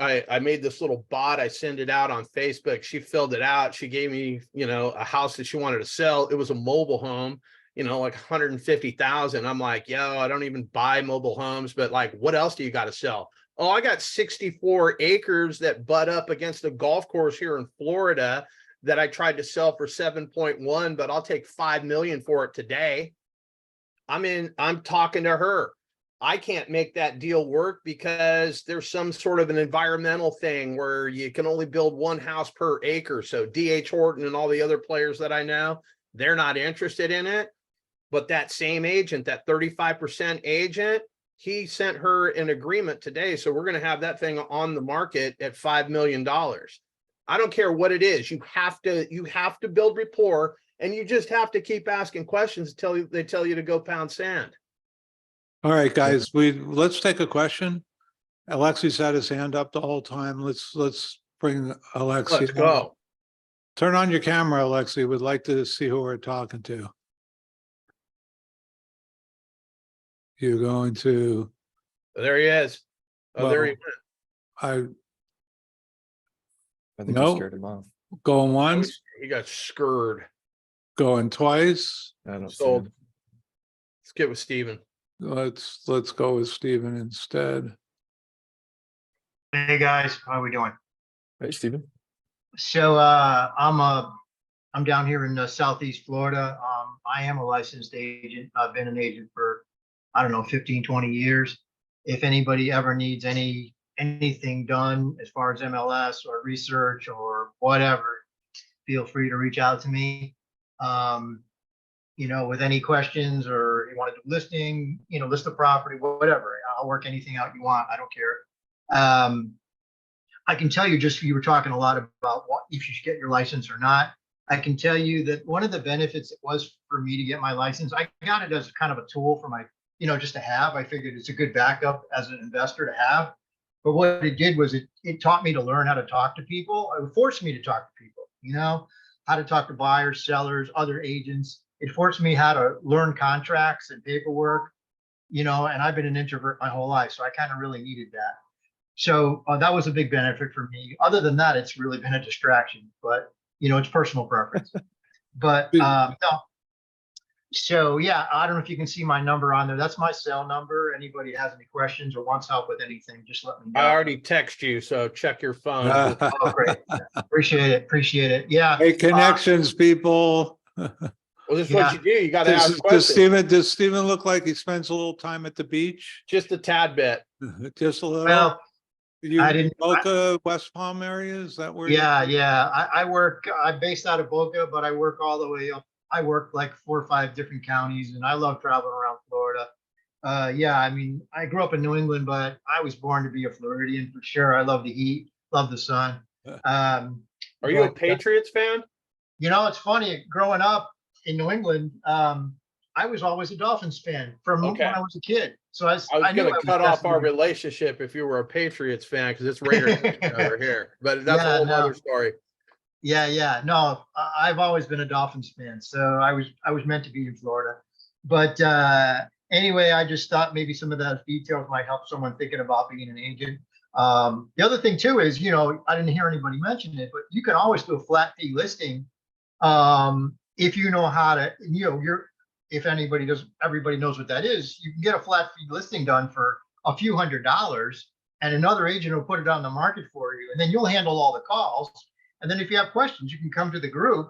I made this little bot. I send it out on Facebook. She filled it out. She gave me, you know, a house that she wanted to sell. It was a mobile home, you know, like 150,000. I'm like, yo, I don't even buy mobile homes, but like, what else do you got to sell? Oh, I got 64 acres that butt up against a golf course here in Florida that I tried to sell for 7.1, but I'll take 5 million for it today. I'm talking to her. I can't make that deal work because there's some sort of an environmental thing where you can only build 1 house per acre. So DH Horton and all the other players that I know, they're not interested in it. But that same agent, that 35% agent, he sent her an agreement today. So we're going to have that thing on the market at $5 million. I don't care what it is. You have to build rapport, and you just have to keep asking questions until they tell you to go pound sand. All right, guys, let's take a question. Alexi's had his hand up the whole time. Let's bring Alexi. Let's go. Turn on your camera, Alexi. We'd like to see who we're talking to. You're going to, There he is. Oh, there he I I think No. you scared him off. going went. once, He got scurred. going twice. I don't see Sold. him. Let's get with Steven. Let's go with Stephen instead. Hey guys, how are we doing? Hey, Steven. So I'm down here in Southeast Florida. I am a licensed agent. I've been an agent for, I don't know, 15, 20 years. If anybody ever needs anything done as far as MLS or research or whatever, feel free to reach out to me. With any questions, or you want to do listing, list the property, whatever. I'll work anything out you want. I don't care. I can tell you, just you were talking a lot about what if you should get your license or not. I can tell you that one of the benefits it was for me to get my license, I got it as kind of a tool for my, just to have. I figured it's a good backup as an investor to have. But what it did was it taught me to learn how to talk to people. It forced me to talk to people, how to talk to buyers, sellers, other agents. It forced me how to learn contracts and paperwork, and I've been an introvert my whole life. So I kind of really needed that. So that was a big benefit for me. Other than that, it's really been a distraction, but it's personal preference. But no. So yeah, I don't know if you can see my number on there. That's my cell number. Anybody has any questions or wants help with anything, just let me know. I already text you, so check your phone. Oh, great. Appreciate it. Yeah. Hey, connections, people. Well, this is what you do. You got to ask Does questions. Steven look like he spends a little time at the beach? Just a tad bit. Just a little. Well, You I didn't- Boca, West Palm area? Is that where? yeah. I'm based out of Boca, but I work all the way up. I work like 4 or 5 different counties, and I love traveling around Florida. Yeah, I mean, I grew up in New England, but I was born to be a Floridian for sure. I love the heat, love the sun. Are you a But, Patriots fan? It's funny, growing up in New England, I was always a Dolphins fan from Okay. when I was a kid. So I was knew going to cut off our destined to relationship if you were a Patriots fan, because it's Raider Nation over here. But that's Yeah, a whole no. other story. Yeah. No, I've always been a Dolphins fan, so I was meant to be in Florida. But anyway, I just thought maybe some of those details might help someone thinking about being an agent. The other thing too is, I didn't hear anybody mention it, but you can always do a flat fee listing if you know how to. If everybody knows what that is. You can get a flat fee listing done for a few $100s, and another agent will put it on the market for you, and then you'll handle all the calls. And then if you have questions, you can come to the group.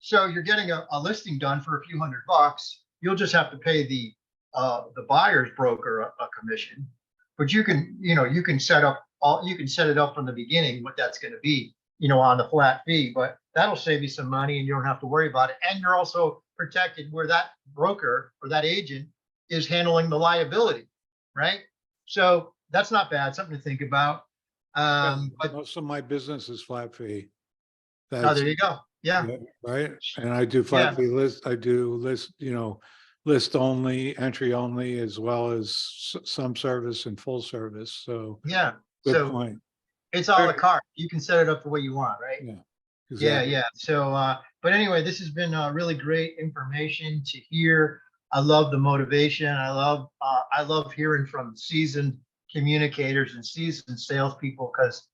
So you're getting a listing done for a few $100. You'll just have to pay the buyer's broker a commission, but you can set it up from the beginning what that's going to be, on the flat fee. But that'll save you some money, and you don't have to worry about it. And you're also protected where that broker or that agent is handling the liability, right? So that's not bad, something to think about. But most of my business is flat fee. oh, there you go. Yeah. Right. And I do flat fee list. I do list only, entry only, as well as some service and full service. So Yeah. good So point. it's a la carte. You can set it up the way you want, right? Yeah. Yeah, Exactly. yeah. So, but anyway, this has been really great information to hear. I love the motivation. I love hearing from seasoned communicators and seasoned salespeople, because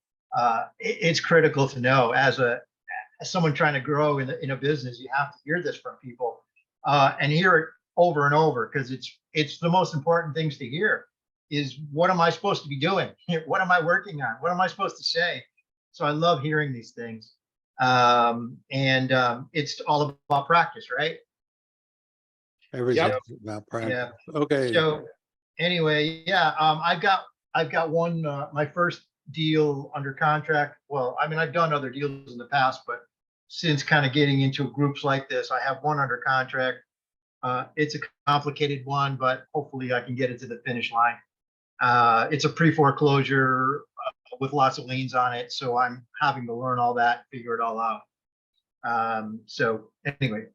it's critical to know as someone trying to grow in a business. You have to hear this from people and hear it over and over, because it's the most important things to hear is, what am I supposed to be doing? What am I working on? What am I supposed to say? So I love hearing these things. It's all about practice, right? Everything's about practice. Yeah. Okay. So anyway, yeah, I've got one, my first deal under contract. Well, I mean, I've done other deals in the past, but since kind of getting into groups like this, I have one under contract. It's a complicated one, but hopefully I can get it to the finish line. It's a pre-foreclosure with lots of liens on it. So I'm having to learn all that, figure it all out. So anyway,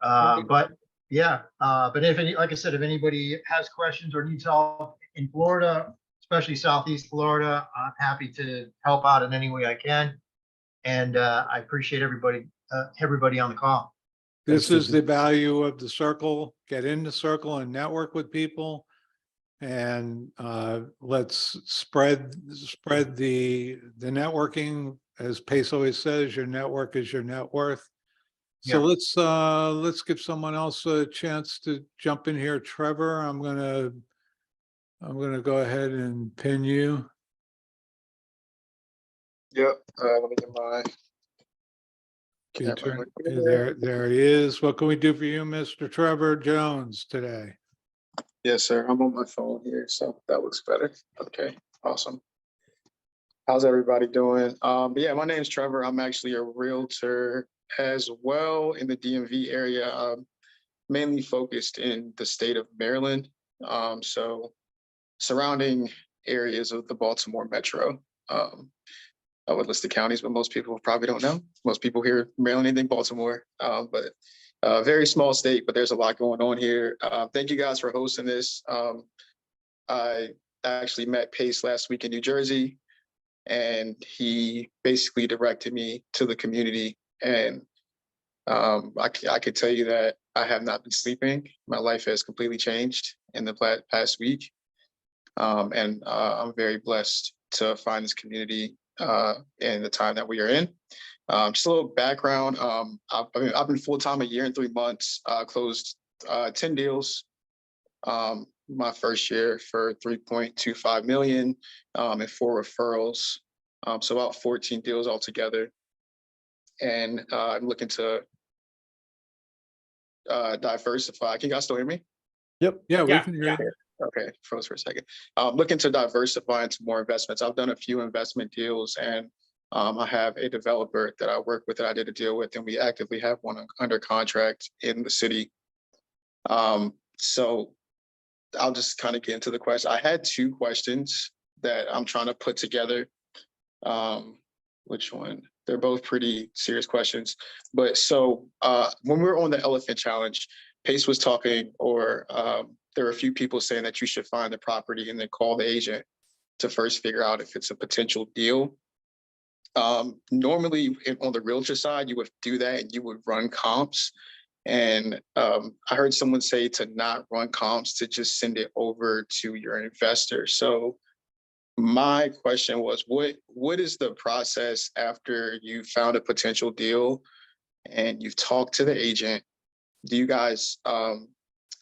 but yeah, but if any, like I said, if anybody has questions or needs help in Florida, especially Southeast Florida, I'm happy to help out in any way I can. And I appreciate everybody on the call. This Thanks, is the value of the circle. Get in the circle and network with people. And let's spread the networking. As Pace always says, your network is your net worth. So Yeah. let's give someone else a chance to jump in here. Trevor, I'm gonna go ahead and pin you. Yep. Let me get my Can you camera. turn, there he is. What can we do for you, Mr. Trevor Jones, today? Yes, sir. I'm on my phone here, so that looks better. Okay, awesome. How's everybody doing? Yeah, my name's Trevor. I'm actually a realtor as well in the DMV area, mainly focused in the state of Maryland. So surrounding areas of the Baltimore metro. I would list the counties, but most people probably don't know. Most people hear Maryland and think Baltimore, but very small state, but there's a lot going on here. Thank you guys for hosting this. I actually met Pace last week in New Jersey, and he basically directed me to the community. And I could tell you that I have not been sleeping. My life has completely changed in the past week. And I'm very blessed to find this community in the time that we are in. Just a little background. I've been full-time a year and 3 months, closed 10 deals my first year for 3.25 million and 4 referrals. So about 14 deals altogether. And I'm looking to diversify. Can you guys still hear me? Yep. Yeah, we Yeah, can hear yeah. you. Okay, froze for a second. Looking to diversify into more investments. I've done a few investment deals, and I have a developer that I work with that I did a deal with, and we actively have one under contract in the city. So I'll just kind of get into the question. I had 2 questions that I'm trying to put together. Which one? They're both pretty serious questions. But so when we were on the elephant challenge, Pace was talking, or there were a few people saying that you should find the property and then call the agent to first figure out if it's a potential deal. Normally on the realtor side, you would do that and you would run comps. And I heard someone say to not run comps, to just send it over to your investor. So my question was, what is the process after you found a potential deal and you've talked to the agent? Do you guys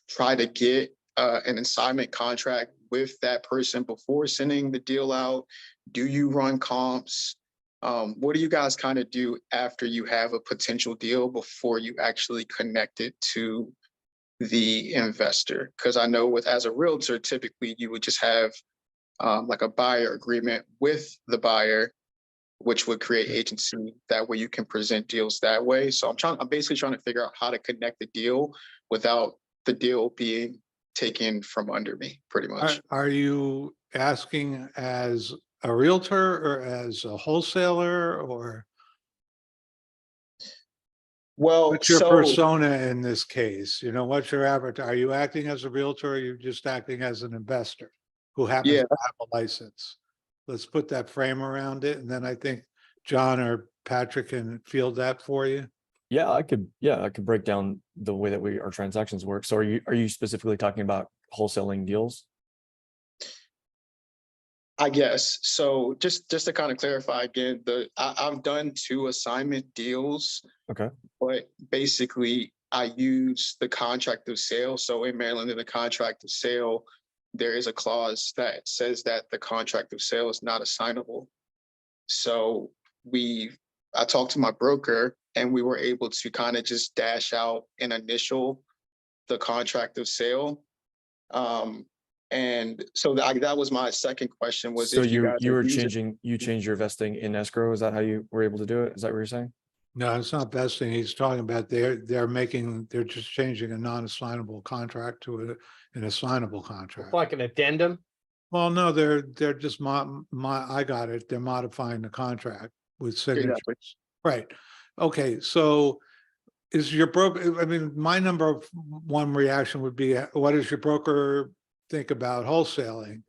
try to get an assignment contract with that person before sending the deal out? Do you run comps? What do you guys kind of do after you have a potential deal before you actually connect it to the investor? Because I know as a realtor, typically you would just have like a buyer agreement with the buyer, which would create agency. That way you can present deals that way. So I'm basically trying to figure out how to connect the deal without the deal being taken from under me, pretty much. Are you asking as a realtor or as a wholesaler, or Well, what's your so persona in this case? You know, what's your avatar? Are you acting as a realtor, or are you just acting as an investor who happens yeah, to have a license? Let's put that frame around it, and then I think John or Patrick can field that for you. Yeah, I could break down the way that our transactions work. So are you specifically talking about wholesaling deals? I guess. So just to kind of clarify again, I've done 2 assignment deals. Okay. But basically I use the contract of sale. So in Maryland, in the contract of sale, there is a clause that says that the contract of sale is not assignable. So I talked to my broker, and we were able to kind of just dash out and initial the contract of sale. And so that was my second question, was So if you guys you are were using. you changed your vesting in escrow. Is that how you were able to do it? Is that what you're saying? No, it's not vesting. He's talking about they're just changing a non-assignable contract to an assignable contract. Like an addendum. Well, no, they're just I got it. They're modifying the contract with signatures. Exactly. Right. Okay, so is your broker, I mean, my number one reaction would be, what does your broker think about wholesaling?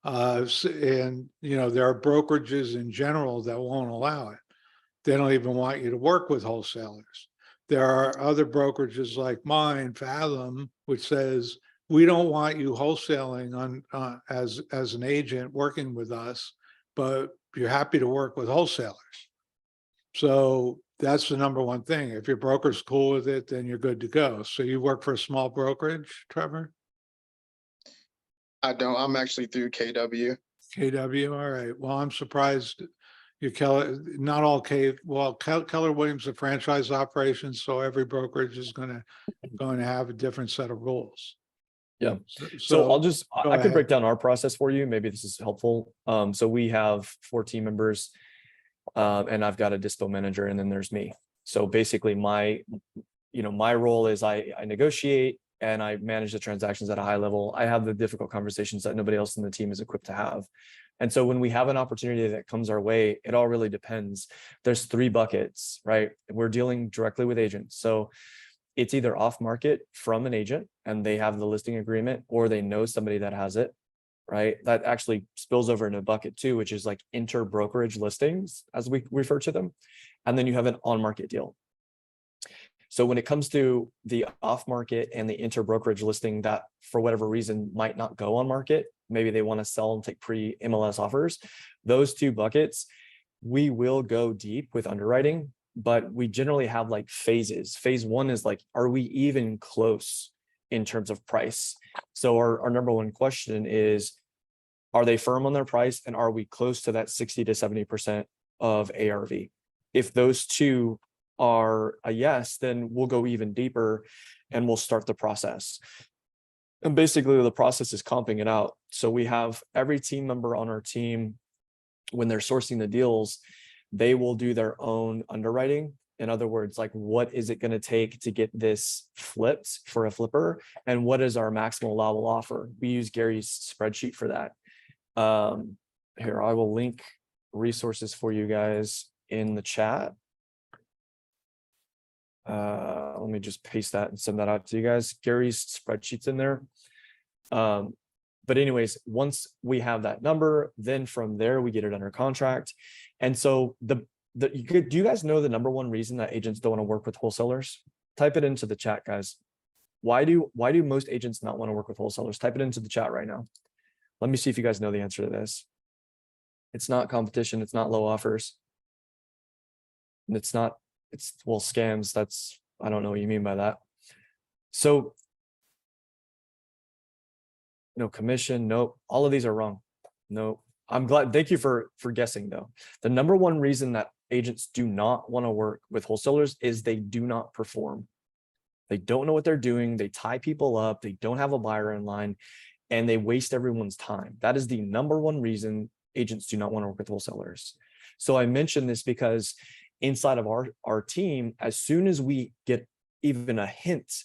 And, you know, there are brokerages in general that won't allow it. They don't even want you to work with wholesalers. There are other brokerages like mine, Fathom, which says, we don't want you wholesaling on as an agent working with us, but you're happy to work with wholesalers. So that's the number one thing. If your broker's cool with it, then you're good to go. So you work for a small brokerage, Trevor? I don't. I'm actually through KW. KW, all right. Well, I'm surprised you not all Keller Williams are franchise operations, so every brokerage is going to have a different set of rules. Yeah. So I'll just, go I can ahead. break down our process for you. Maybe this is helpful. So we have 4 team members, and I've got a dispo manager, and then there's me. So basically my role is I negotiate and I manage the transactions at a high level. I have the difficult conversations that nobody else in the team is equipped to have. And so when we have an opportunity that comes our way, it all really depends. There's 3 buckets, right? We're dealing directly with agents. So it's either off market from an agent and they have the listing agreement, or they know somebody that has it, right? That actually spills over into bucket 2, which is like inter brokerage listings, as we refer to them. And then you have an on market deal. So when it comes to the off market and the inter brokerage listing that for whatever reason might not go on market, maybe they want to sell and take pre MLS offers, those 2 buckets, we will go deep with underwriting, but we generally have like phases. Phase 1 is like, are we even close in terms of price? So our number one question is, are they firm on their price, and are we close to that 60 to 70% of ARV? If those 2 are a yes, then we'll go even deeper and we'll start the process. And basically the process is comping it out. So we have every team member on our team, when they're sourcing the deals, they will do their own underwriting. In other words, like, what is it going to take to get this flipped for a flipper? And what is our maximal allowable offer? We use Gary's spreadsheet for that. Here, I will link resources for you guys in the chat. Let me just paste that and send that out to you guys. Gary's spreadsheet's in there. But anyways, once we have that number, then from there we get it under contract. And so do you guys know the number one reason that agents don't want to work with wholesalers? Type it into the chat, guys. Why do most agents not want to work with wholesalers? Type it into the chat right now. Let me see if you guys know the answer to this. It's not competition. It's not low offers. And it's scams. I don't know what you mean by that. So no commission. Nope. All of these are wrong. No, I'm glad. Thank you for guessing though. The number one reason that agents do not want to work with wholesalers is they do not perform. They don't know what they're doing. They tie people up. They don't have a buyer in line, and they waste everyone's time. That is the number one reason agents do not want to work with wholesalers. So I mention this because inside of our team, as soon as we get even a hint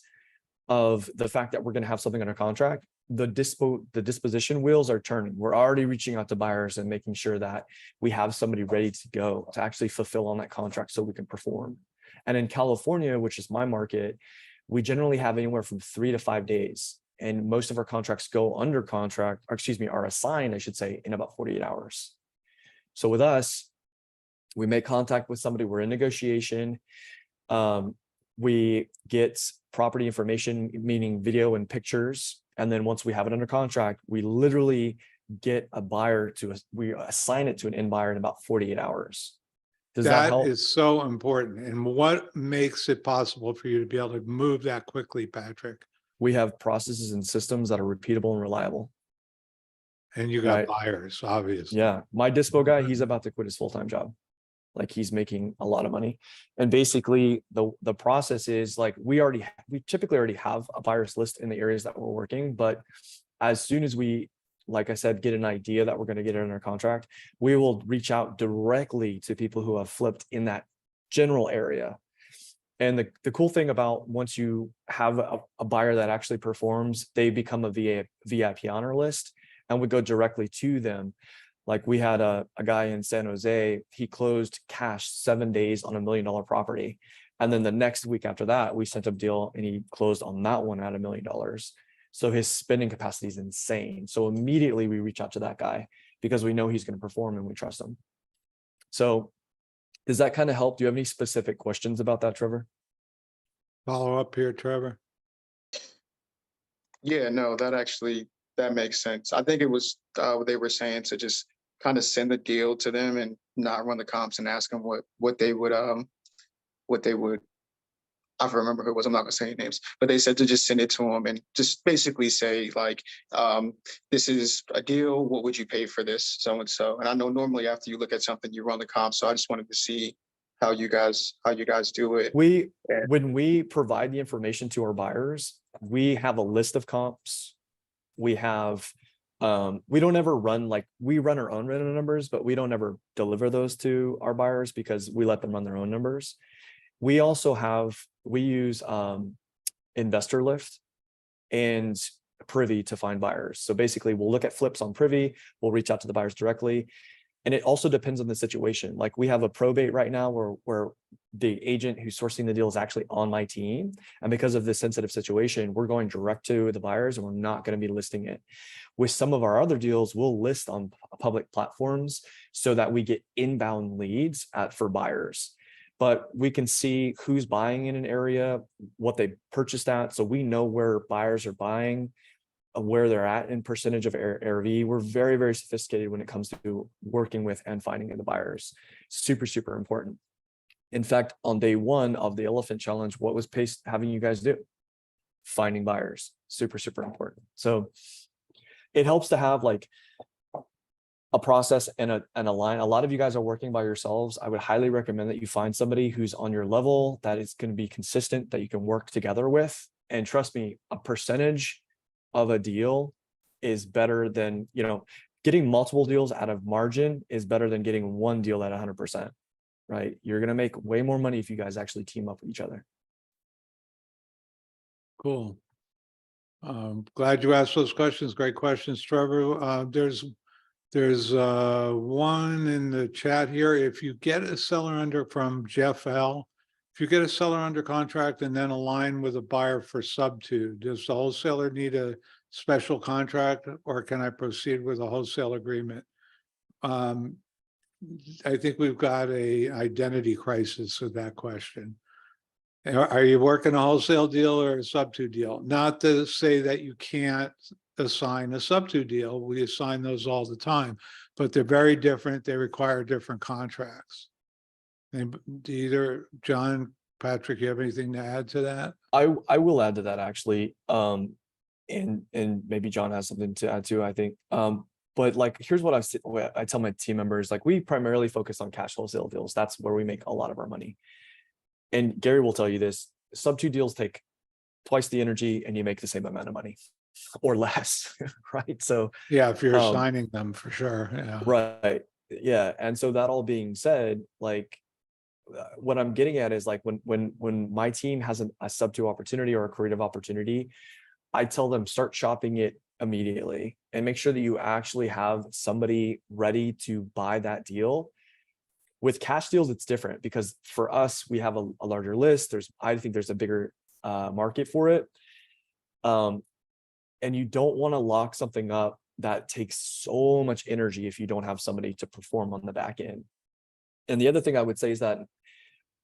of the fact that we're going to have something under contract, the disposition wheels are turning. We're already reaching out to buyers and making sure that we have somebody ready to go to actually fulfill on that contract so we can perform. And in California, which is my market, we generally have anywhere from 3 to 5 days. And most of our contracts go under contract, or excuse me, are assigned, I should say, in about 48 hours. So with us, we make contact with somebody, we're in negotiation. We get property information, meaning video and pictures. And then once we have it under contract, we literally get a buyer we assign it to an end buyer in about 48 hours. Does that help? That is so important. And what makes it possible for you to be able to move that quickly, Patrick? We have processes and systems that are repeatable and reliable. And you got buyers, obviously. Yeah. My dispo guy, he's about to quit his full-time job. Like, he's making a lot of money. And basically the process is like, we typically already have a buyer's list in the areas that we're working. But as soon as we, like I said, get an idea that we're going to get it under contract, we will reach out directly to people who have flipped in that general area. And the cool thing about once you have a buyer that actually performs, they become a VIP on our list. and would go directly to them. Like we had a guy in San Jose, he closed cash 7 days on $1 million property. And then the next week after that, we sent him a deal and he closed on that one at $1 million. So his spending capacity is insane. So immediately we reach out to that guy because we know he's going to perform and we trust him. So does that kind of help? Do you have any specific questions about that, Trevor? Follow up here, Trevor. Yeah, no, that makes sense. I think it was they were saying to just kind of send the deal to them and not run the comps and ask them what they would I don't remember who it was. I'm not gonna say any names, but they said to just send it to them and just basically say like, this is a deal. What would you pay for this? So and so. And I know normally after you look at something, you run the comp. So I just wanted to see how you guys do it. When we provide the information to our buyers, we have a list of comps. We have, we don't ever run, like we run our own random numbers, but we don't ever deliver those to our buyers because we let them run their own numbers. We also we use Investor Lift and Privy to find buyers. So basically we'll look at flips on Privy, we'll reach out to the buyers directly. And it also depends on the situation. Like we have a probate right now where the agent who's sourcing the deal is actually on my team. And because of this sensitive situation, we're going direct to the buyers and we're not going to be listing it. With some of our other deals, we'll list on public platforms so that we get inbound leads for buyers. But we can see who's buying in an area, what they purchased at. So we know where buyers are buying, where they're at in percentage of ARV. We're very, very sophisticated when it comes to working with and finding the buyers. Super, super important. In fact, on day one of the Elephant Challenge, what was Pace having you guys do? Finding buyers. Super, super important. So it helps to have like a process and a line. A lot of you guys are working by yourselves. I would highly recommend that you find somebody who's on your level, that is going to be consistent, that you can work together with. And trust me, a percentage of a deal is better than, getting multiple deals out of margin is better than getting one deal at 100%, right? You're going to make way more money if you guys actually team up with each other. Cool. Glad you asked those questions. Great questions, Trevor. There's one in the chat here. If you get a seller from Jeff L, if you get a seller under contract and then align with a buyer for sub 2, does the wholesaler need a special contract or can I proceed with a wholesale agreement? I think we've got a identity crisis with that question. Are you working a wholesale deal or a sub 2 deal? Not to say that you can't assign a sub 2 deal. We assign those all the time, but they're very different. They require different contracts. And either John, Patrick, you have anything to add to that? I will add to that actually. And maybe John has something to add too, I think. But like, here's what I tell my team members, like we primarily focus on cash wholesale deals. That's where we make a lot of our money. And Gary will tell you this, sub 2 deals take twice the energy and you make the same amount of money or less, right? So yeah, if you're assigning them for sure. Yeah. Right. Yeah. And so that all being said, like what I'm getting at is like when my team has a sub 2 opportunity or a creative opportunity, I tell them start shopping it immediately and make sure that you actually have somebody ready to buy that deal. With cash deals, it's different because for us, we have a larger list. I think there's a bigger market for it. And you don't want to lock something up that takes so much energy if you don't have somebody to perform on the back end. And the other thing I would say is that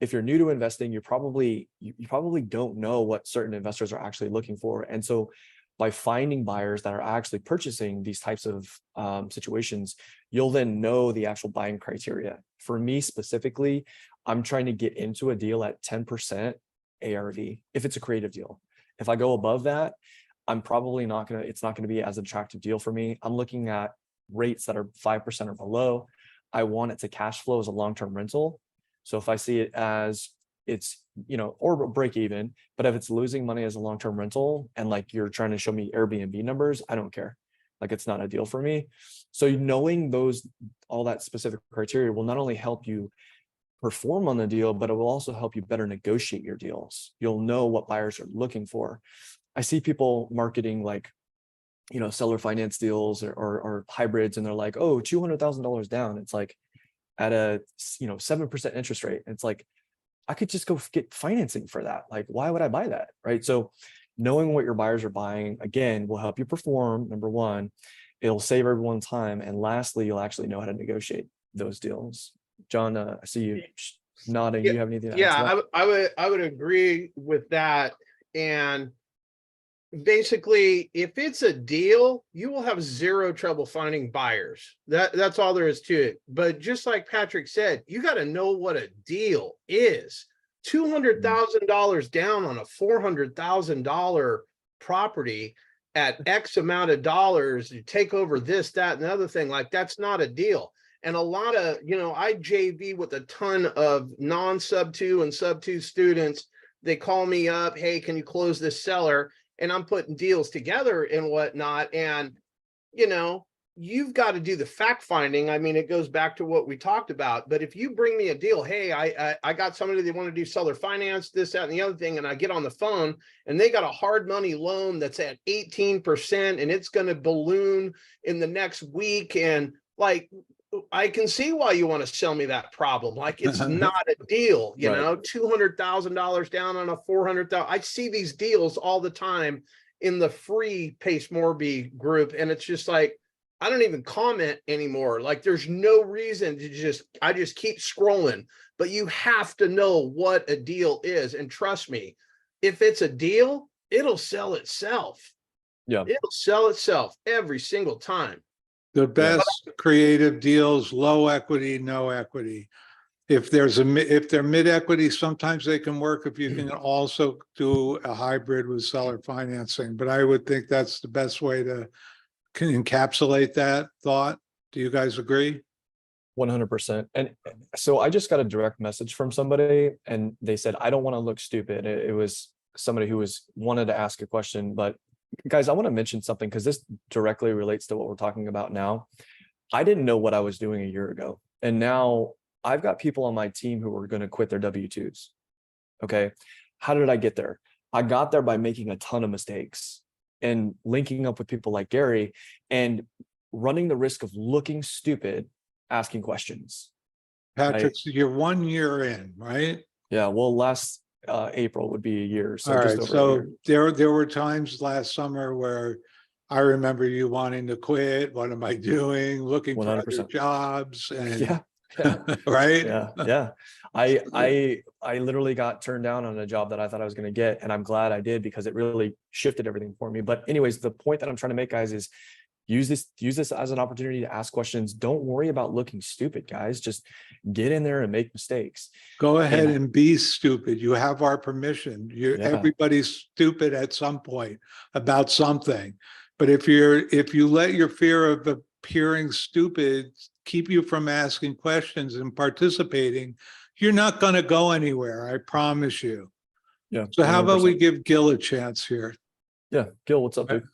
if you're new to investing, you probably don't know what certain investors are actually looking for. And so by finding buyers that are actually purchasing these types of situations, you'll then know the actual buying criteria. For me specifically, I'm trying to get into a deal at 10% ARV if it's a creative deal. If I go above that, I'm probably it's not going to be as attractive deal for me. I'm looking at rates that are 5% or below. I want it to cash flow as a long-term rental. So if I see it as it's, or break even, but if it's losing money as a long-term rental and like you're trying to show me Airbnb numbers, I don't care. Like it's not a deal for me. So knowing all that specific criteria will not only help you perform on the deal, but it will also help you better negotiate your deals. You'll know what buyers are looking for. I see people marketing like seller finance deals or hybrids, and they're like, oh, $200,000 down. It's like at a 7% interest rate. It's like, I could just go get financing for that. Like, why would I buy that? Right. So knowing what your buyers are buying, again, will help you perform. Number one, it'll save everyone time. And lastly, you'll actually know how to negotiate those deals. John, I see you nodding. You have anything to add to Yeah, that? I would agree with that. And basically, if it's a deal, you will have zero trouble finding buyers. That's all there is to it. But just like Patrick said, you got to know what a deal is. $200,000 down on a $400,000 property at X amount of dollars, you take over this, that, and the other thing, like that's not a deal. And a lot of, I JV with a ton of non-sub 2 and sub 2 students. They call me up, hey, can you close this seller? And I'm putting deals together and whatnot. And, you've got to do the fact finding. I mean, it goes back to what we talked about. But if you bring me a deal, hey, I got somebody that want to do seller finance, this, that, and the other thing, and I get on the phone and they got a hard money loan that's at 18% and it's going to balloon in the next week. And like, I can see why you want to sell me that problem. Like it's not a deal, $200,000 down on a 400,000. I see these deals all the time in the free Pace Morby group. And it's just like, I don't even comment anymore. Like there's no reason to I just keep scrolling, but you have to know what a deal is. And trust me, if it's a deal, it'll sell itself. Yeah. It'll sell itself every single time. The best creative deals, low equity, no equity. If they're mid equity, sometimes they can work if you can also do a hybrid with seller financing. But I would think that's the best way to encapsulate that thought. Do you guys agree? 100%. And so I just got a direct message from somebody and they said, I don't want to look stupid. It was somebody who wanted to ask a question, but guys, I want to mention something because this directly relates to what we're talking about now. I didn't know what I was doing a year ago. And now I've got people on my team who are going to quit their W-2s. Okay. How did I get there? I got there by making a ton of mistakes and linking up with people like Gary and running the risk of looking stupid, asking questions. Patrick, right? so you're 1 year in, right? Yeah. Well, last April would be a year. So all just right. over a So there were times last summer where I remember you wanting to quit. What am I doing? Looking for other 100%. jobs. And Yeah. right. Yeah. I literally got turned down on a job that I thought I was going to get, and I'm glad I did because it really shifted everything for me. But anyways, the point that I'm trying to make, guys, is use this as an opportunity to ask questions. Don't worry about looking stupid, guys. Just get in there and make mistakes. Go ahead and be stupid. You have our permission. Everybody's stupid at some point about something. But if you let your fear of appearing stupid keep you from asking questions and participating, you're not going to go anywhere. I promise you. Yeah. So how 100%. about we give Gil a chance here? Yeah. Gil, what's up, dude?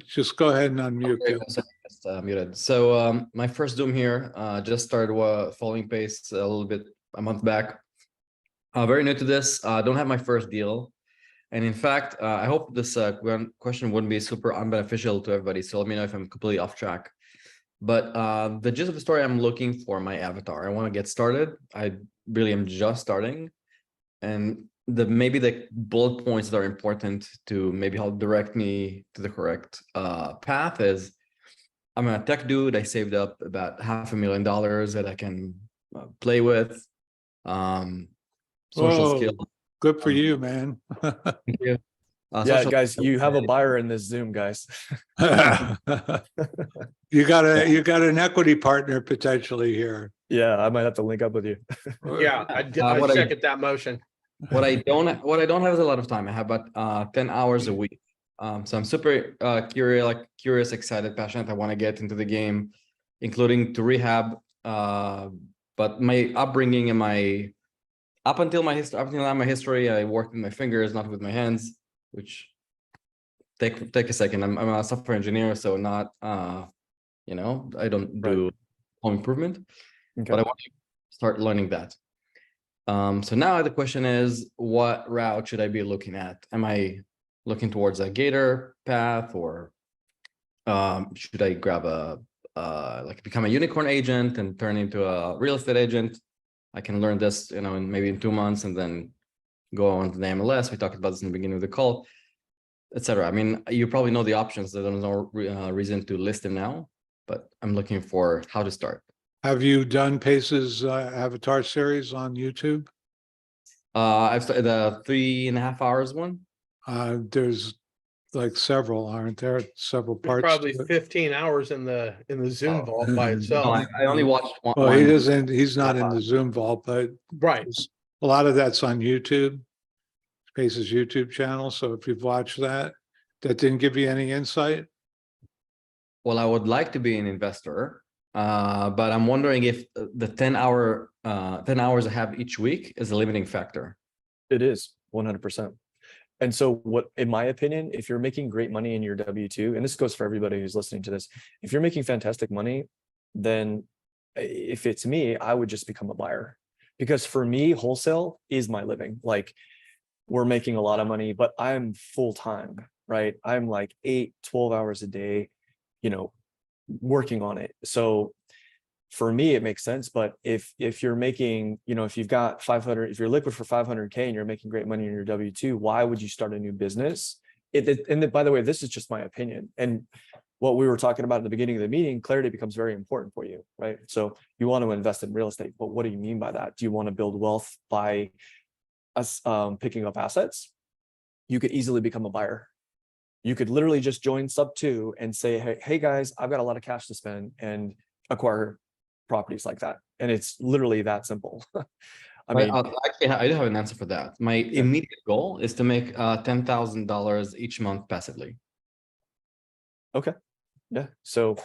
Just go ahead and unmute. Okay, just, muted. So my first Zoom here, just started following Pace a little bit a month back. Very new to this. Don't have my first deal. And in fact, I hope this question wouldn't be super unbeneficial to everybody. So let me know if I'm completely off track. But the gist of the story, I'm looking for my avatar. I want to get started. I really am just starting. And maybe the bullet points that are important to maybe help direct me to the correct path is I'm a tech dude. I saved up about $500,000 that I can play with. Social skills. Good for you, man. Thank you. Yeah, guys, you have a buyer in this Zoom, guys. You got an equity partner potentially here. Yeah, I might have to link up with you. Yeah, I second that motion. What I don't have is a lot of time. I have about 10 hours a week. So I'm super curious, excited, passionate. I want to get into the game, including to rehab. But my upbringing and up until my history, I worked with my fingers, not with my hands, which take a second. I'm a software engineer, so not I don't do home improvement, but I want to start learning that. So now the question is, what route should I be looking at? Am I looking towards a gator path, or should I grab a like become a unicorn agent and turn into a real estate agent? I can learn this, in maybe in 2 months and then go on to the MLS. We talked about this in the beginning of the call, etc. I mean, you probably know the options. There's no reason to list them now, but I'm looking for how to start. Have you done Pace's Avatar series on YouTube? I've started the 3.5 hours one. There's like several, aren't there? Several There's parts. probably to it? 15 hours in the Zoom Oh. vault by No, No, itself. I only watched one. Well, he one. doesn't, he's not in the Zoom vault, but Right. a lot of that's on YouTube, Pace's YouTube channel. So if you've watched that, that didn't give you any insight. Well, I would like to be an investor, but I'm wondering if the 10 hours I have each week is a limiting factor. It is 100%. And so what, in my opinion, if you're making great money in your W-2, and this goes for everybody who's listening to this, if you're making fantastic money, then if it's me, I would just become a buyer, because for me, wholesale is my living. Like, we're making a lot of money, but I'm full-time, right? I'm like 8-12 hours a day, working on it. So for me, it makes sense. But if you're making, if you've got 500, if you're liquid for 500K and you're making great money in your W-2, why would you start a new business? And by the way, this is just my opinion. And what we were talking about at the beginning of the meeting, clarity becomes very important for you, right? So you want to invest in real estate, but what do you mean by that? Do you want to build wealth by us picking up assets? You could easily become a buyer. You could literally just join sub 2 and say, hey guys, I've got a lot of cash to spend, and acquire properties like that. And it's literally that simple. Actually, I do have an answer for that. My immediate goal is to make $10,000 each month passively. Okay. Yeah. So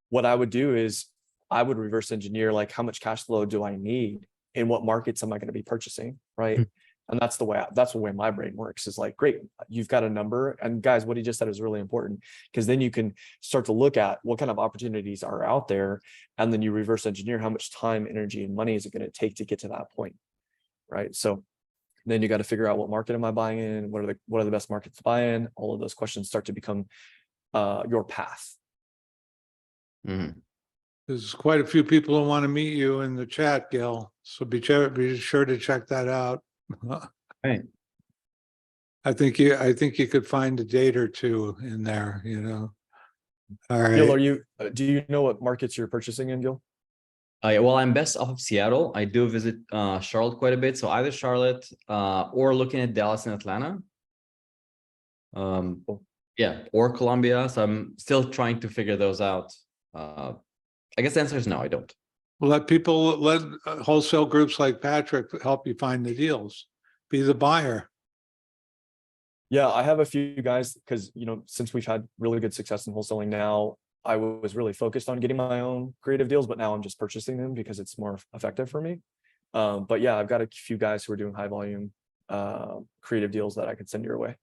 what I would do is I would reverse engineer, like, how much cash flow do I need? In what markets am I going to be purchasing? Right. And that's the way my brain works, is like, great, you've got a number. And guys, what he just said is really important, because then you can start to look at what kind of opportunities are out there. And then you reverse engineer how much time, energy, and money is it going to take to get to that point. Right. So then you got to figure out, what market am I buying in? What are the best markets to buy in? All of those questions start to become your path. Mm-hmm. There's quite a few people who want to meet you in the chat, Gil. So be sure to check that out. Right. I think you could find a date or two in there, All right. Gil, do you know what markets you're purchasing in, Gil? Well, I'm best off of Seattle. I do visit Charlotte quite a bit. So either Charlotte or looking at Dallas and Atlanta. Yeah, or Columbia. So I'm still trying to figure those out. I guess the answer is no, I don't. Let wholesale groups like Patrick help you find the deals. Be the buyer. Yeah, I have a few guys, because, since we've had really good success in wholesaling now, I was really focused on getting my own creative deals, but now I'm just purchasing them because it's more effective for me. But yeah, I've got a few guys who are doing high volume creative deals that I could send your way.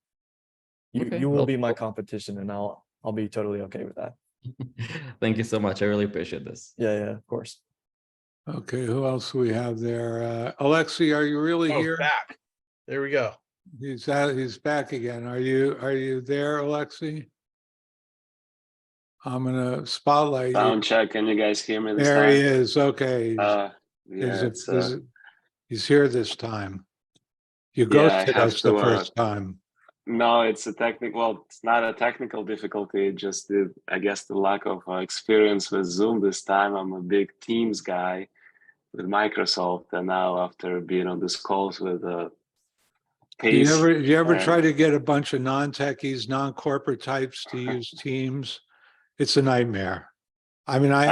You will be my competition, and I'll be totally okay with that. Thank you so much. I really appreciate this. Yeah, of course. Okay, who else do we have there? Alexi, are you really here? Back. There we go. He's back again. Are you there, Alexi? I'm gonna spotlight you. Sound check. Can you guys hear me this There time? he is. Okay. He's here this time. You ghosted us the first time. No, it's a technical. Well, it's not a technical difficulty. Just I guess the lack of experience with Zoom this time. I'm a big Teams guy with Microsoft, and now after being on this calls with Pace. Do you ever try to get a bunch of non-techies, non-corporate types to use Teams? It's a nightmare. I mean, I'm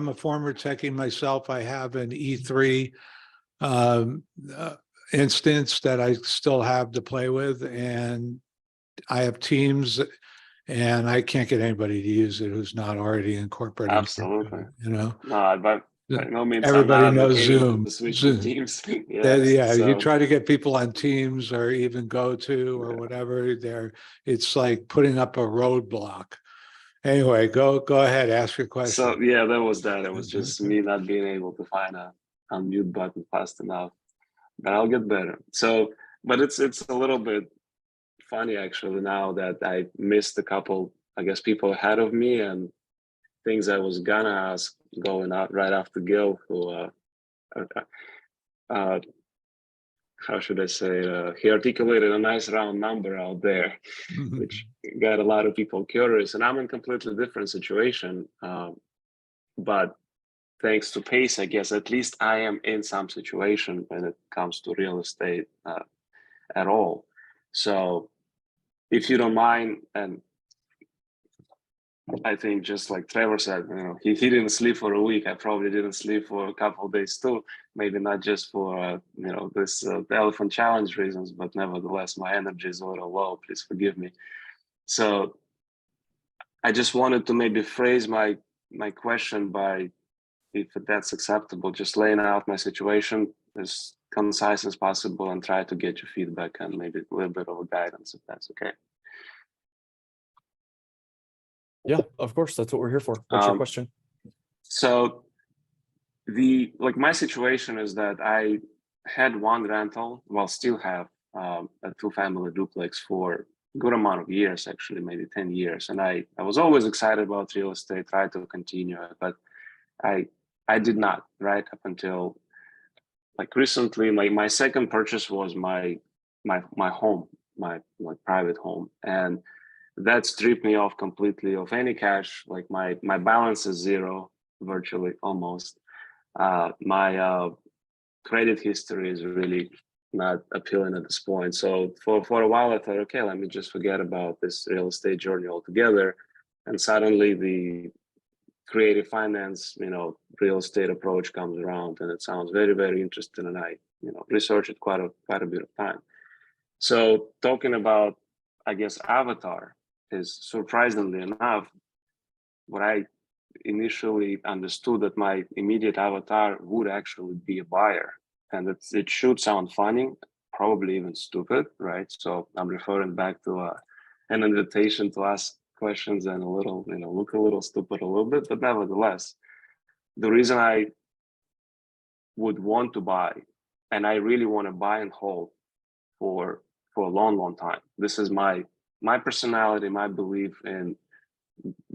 a former techie myself. I have an E3 instance that I still have to play with, and I have Teams, and I can't get anybody to use it who's not already incorporated. Absolutely. No, but by no means. Everybody knows Zoom. Teams. You try to get people on Teams or even GoTo or whatever. It's like putting up a roadblock. Anyway, go ahead, ask your question. So yeah, that was that. It was just me not being able to find a unmute button fast enough, but I'll get better. So but it's a little bit funny actually now that I missed a couple, I guess, people ahead of me, and things I was gonna ask going out right after Gil, who how should I say it? He articulated a nice round number out there, which got a lot of people curious. And I'm in a completely different situation, but thanks to Pace, I guess at least I am in some situation when it comes to real estate at all. So if you don't mind, and I think just like Trevor said, you know, he didn't sleep for a week. I probably didn't sleep for a couple of days too. Maybe not just for you know, this the elephant challenge reasons, but nevertheless, my energy is a little low. Please forgive me. So I just wanted to maybe phrase my question by, if that's acceptable, just laying out my situation as concise as possible and try to get your feedback and maybe a little bit of a guidance, if that's okay. Yeah, of course. That's what we're here for. What's your question? So my situation is that I had one rental, well, still have a 2-family duplex for a good amount of years, actually, maybe 10 years. And I was always excited about real estate, tried to continue it, but I did not, right up until like recently. My second purchase was my home, my private home, and that stripped me off completely of any cash. Like my balance is zero, virtually, almost. My credit history is really not appealing at this point. So for a while, I thought, okay, let me just forget about this real estate journey altogether. And suddenly the creative finance, you know, real estate approach comes around, and it sounds very, very interesting. And I, you know, researched it quite a bit of time. So talking about, I guess, avatar is, surprisingly enough, what I initially understood that my immediate avatar would actually be a buyer. And it should sound funny, probably even stupid, right? So I'm referring back to an invitation to ask questions and a little, you know, look a little stupid a little bit, but nevertheless, the reason I would want to buy, and I really want to buy and hold for a long time. This is my personality, my belief in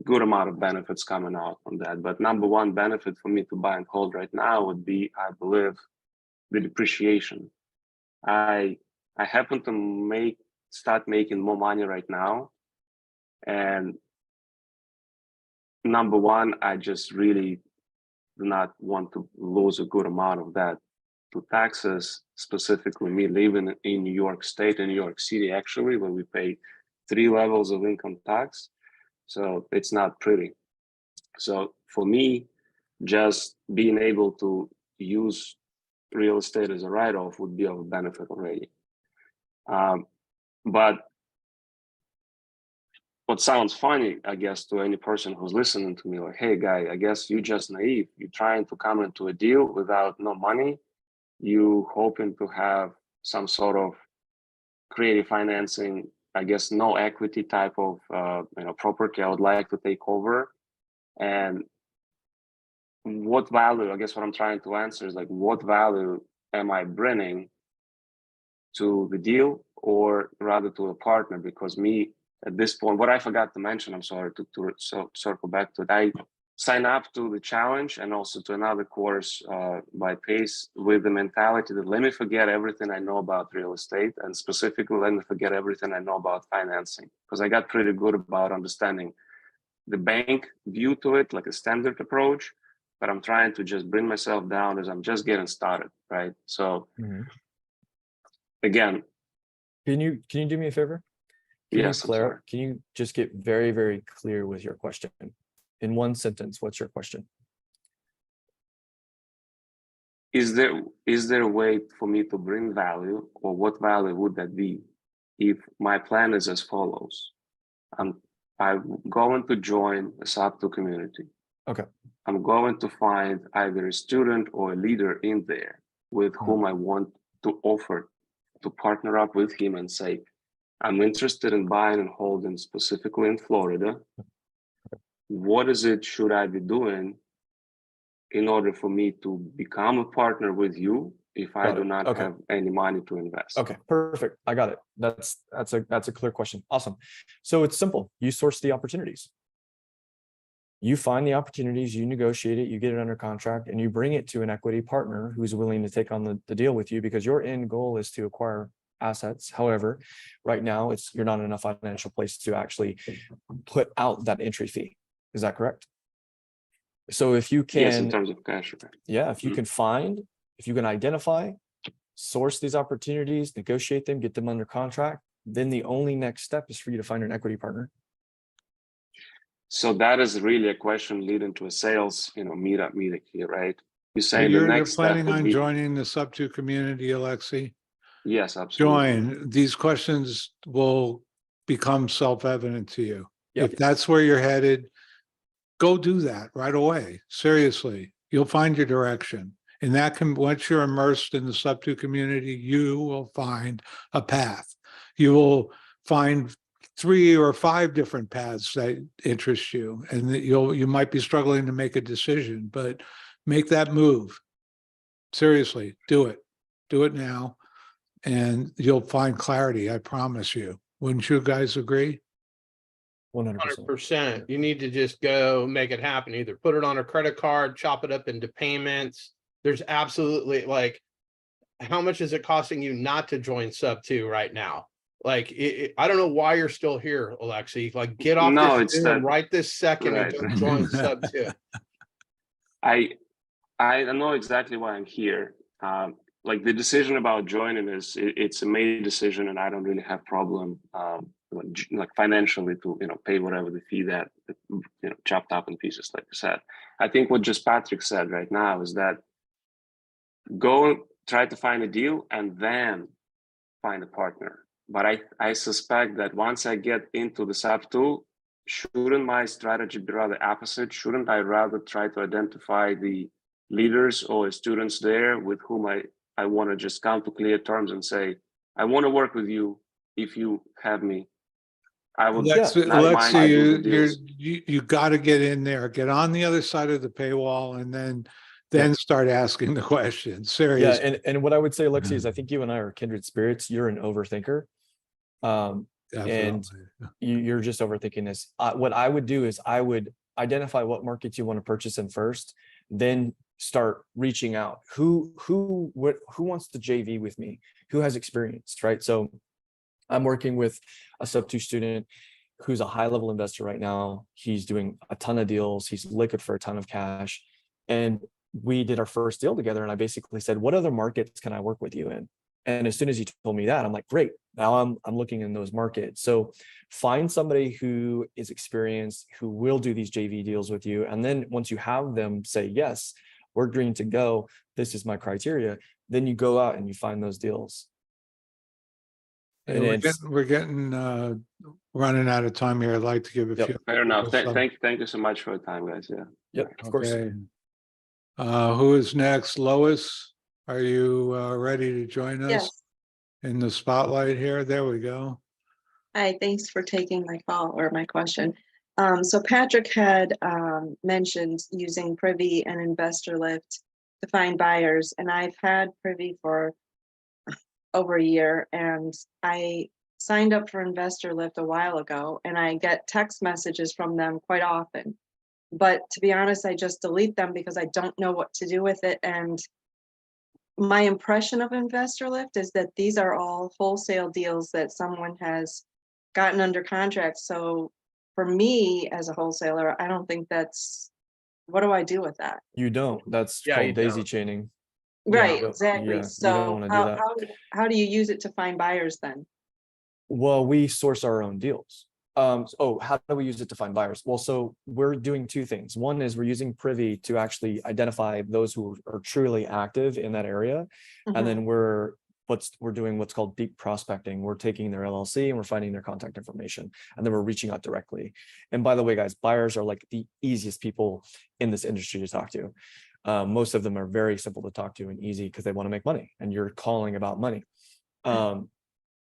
good amount of benefits coming out from that. But number one benefit for me to buy and hold right now would be, I believe, the depreciation. I happen to start making more money right now. And number one, I just really do not want to lose a good amount of that to taxes, specifically me living in New York State and New York City, actually, where we pay 3 levels of income tax. So it's not pretty. So for me, just being able to use real estate as a write-off would be of a benefit already. But what sounds funny, I guess, to any person who's listening to me, like, hey, guy, I guess you just naive. You're trying to come into a deal without no money. You hoping to have some sort of creative financing, I guess, no equity type of property I would like to take over. And what value, I guess what I'm trying to answer is like, what value am I bringing to the deal, or rather to a partner? Because me, at this point, what I forgot to mention, I'm sorry, to circle back to it, I sign up to the challenge and also to another course by Pace with the mentality that let me forget everything I know about real estate, and specifically let me forget everything I know about financing, because I got pretty good about understanding the bank view to it, like a standard approach, but I'm trying to just bring myself down as I'm just getting started, right? So again, can you do me a favor? yes, Can you just get very, very clear with your question? In one sentence, what's your question? Is there a way for me to bring value, or what value would that be if my plan is as follows? I'm going to join a SAP2 community. Okay. I'm going to find either a student or a leader in there with whom I want to offer to partner up with him and say, I'm interested in buying and holding specifically in Florida. What is it should I be doing in order for me to become a partner with you if I Got do it. not Okay. have any money to invest. Okay, perfect. I got it. That's a clear question. Awesome. So it's simple. You source the opportunities. You find the opportunities, you negotiate it, you get it under contract, and you bring it to an equity partner who's willing to take on the deal with you, because your end goal is to acquire assets. However, right now you're not in a financial place to actually put out that entry fee. Is that correct? So if you Yes, in can, terms of cash. yeah, if you can if you can identify, source these opportunities, negotiate them, get them under contract, then the only next step is for you to find an equity partner. So that is really a question leading to a sales, meeting here, right? You're So saying the you're next step planning would on be, joining the sub-2 community, Alexi? yes, absolutely. Join. These questions will become self-evident to you. Yep. If that's where you're headed, go do that right away. Seriously, you'll find your direction. And that can, once you're immersed in the sub-2 community, you will find a path. You will find 3 or 5 different paths that interest you, and that you might be struggling to make a decision, but make that move. Seriously, do it now, and you'll find clarity. I promise you. Wouldn't you guys agree? 100%. 100%. You need to just go make it happen. Either put it on a credit card, chop it up into payments. There's absolutely, like, how much is it costing you not to join sub-2 right now? Like, I don't know why you're still here, Alexi. Like, get off No, this it's Zoom that- right this second Right, and go right. join sub-2. I know exactly why I'm here. Like the decision about joining it's a made decision, and I don't really have problem like financially to pay whatever the fee that chopped up in pieces, like you said. I think what just Patrick said right now is that go try to find a deal and then find a partner. But I suspect that once I get into the sub-2, shouldn't my strategy be rather opposite? Shouldn't I rather try to identify the leaders or students there with whom I want to just come to clear terms and say, I want to work with you if you have me. I would not mind to do the deals. You got to get in there, get on the other side of the paywall, and then start asking the questions. Seriously. Yeah, and what I would say, Alexi, is I think you and I are kindred spirits. You're an overthinker. And Definitely. you're just overthinking this. What I would do is I would identify what markets you want to purchase in first, then start reaching out. Who wants to JV with me? Who has experience, right? So I'm working with a sub-2 student who's a high-level investor right now. He's doing a ton of deals. He's liquid for a ton of cash. And we did our first deal together. And I basically said, what other markets can I work with you in? And as soon as he told me that, I'm like, great, now I'm looking in those markets. So find somebody who is experienced, who will do these JV deals with you. And then once you have them say, yes, we're green to go, this is my criteria, then you go out and you find those deals. And we're getting running out of time here. I'd like to give a few. Fair enough. Thank you so much for your time, guys. Yeah. Yep, of course. Who is next? Lois, are you ready to join us? Yes. In the spotlight here? There we go. Hi, thanks for taking my call or my question. So Patrick had mentioned using Privy and Investor Lift to find buyers, and I've had Privy for over a year, and I signed up for Investor Lift a while ago, and I get text messages from them quite often. But to be honest, I just delete them because I don't know what to do with it. And my impression of Investor Lift is that these are all wholesale deals that someone has gotten under contract. So for me as a wholesaler, I don't think what do I do with that? You don't. That's called daisy chaining. Right, Yeah, exactly. you don't So want to do that. how do you use it to find buyers then? Well, we source our own deals. How do we use it to find buyers? Well, so we're doing two things. One is we're using Privy to actually identify those who are truly active in that area. And then we're doing what's called deep prospecting. We're taking their LLC and we're finding their contact information, and then we're reaching out directly. And by the way, guys, buyers are like the easiest people in this industry to talk to. Most of them are very simple to talk to and easy because they want to make money, and you're calling about money.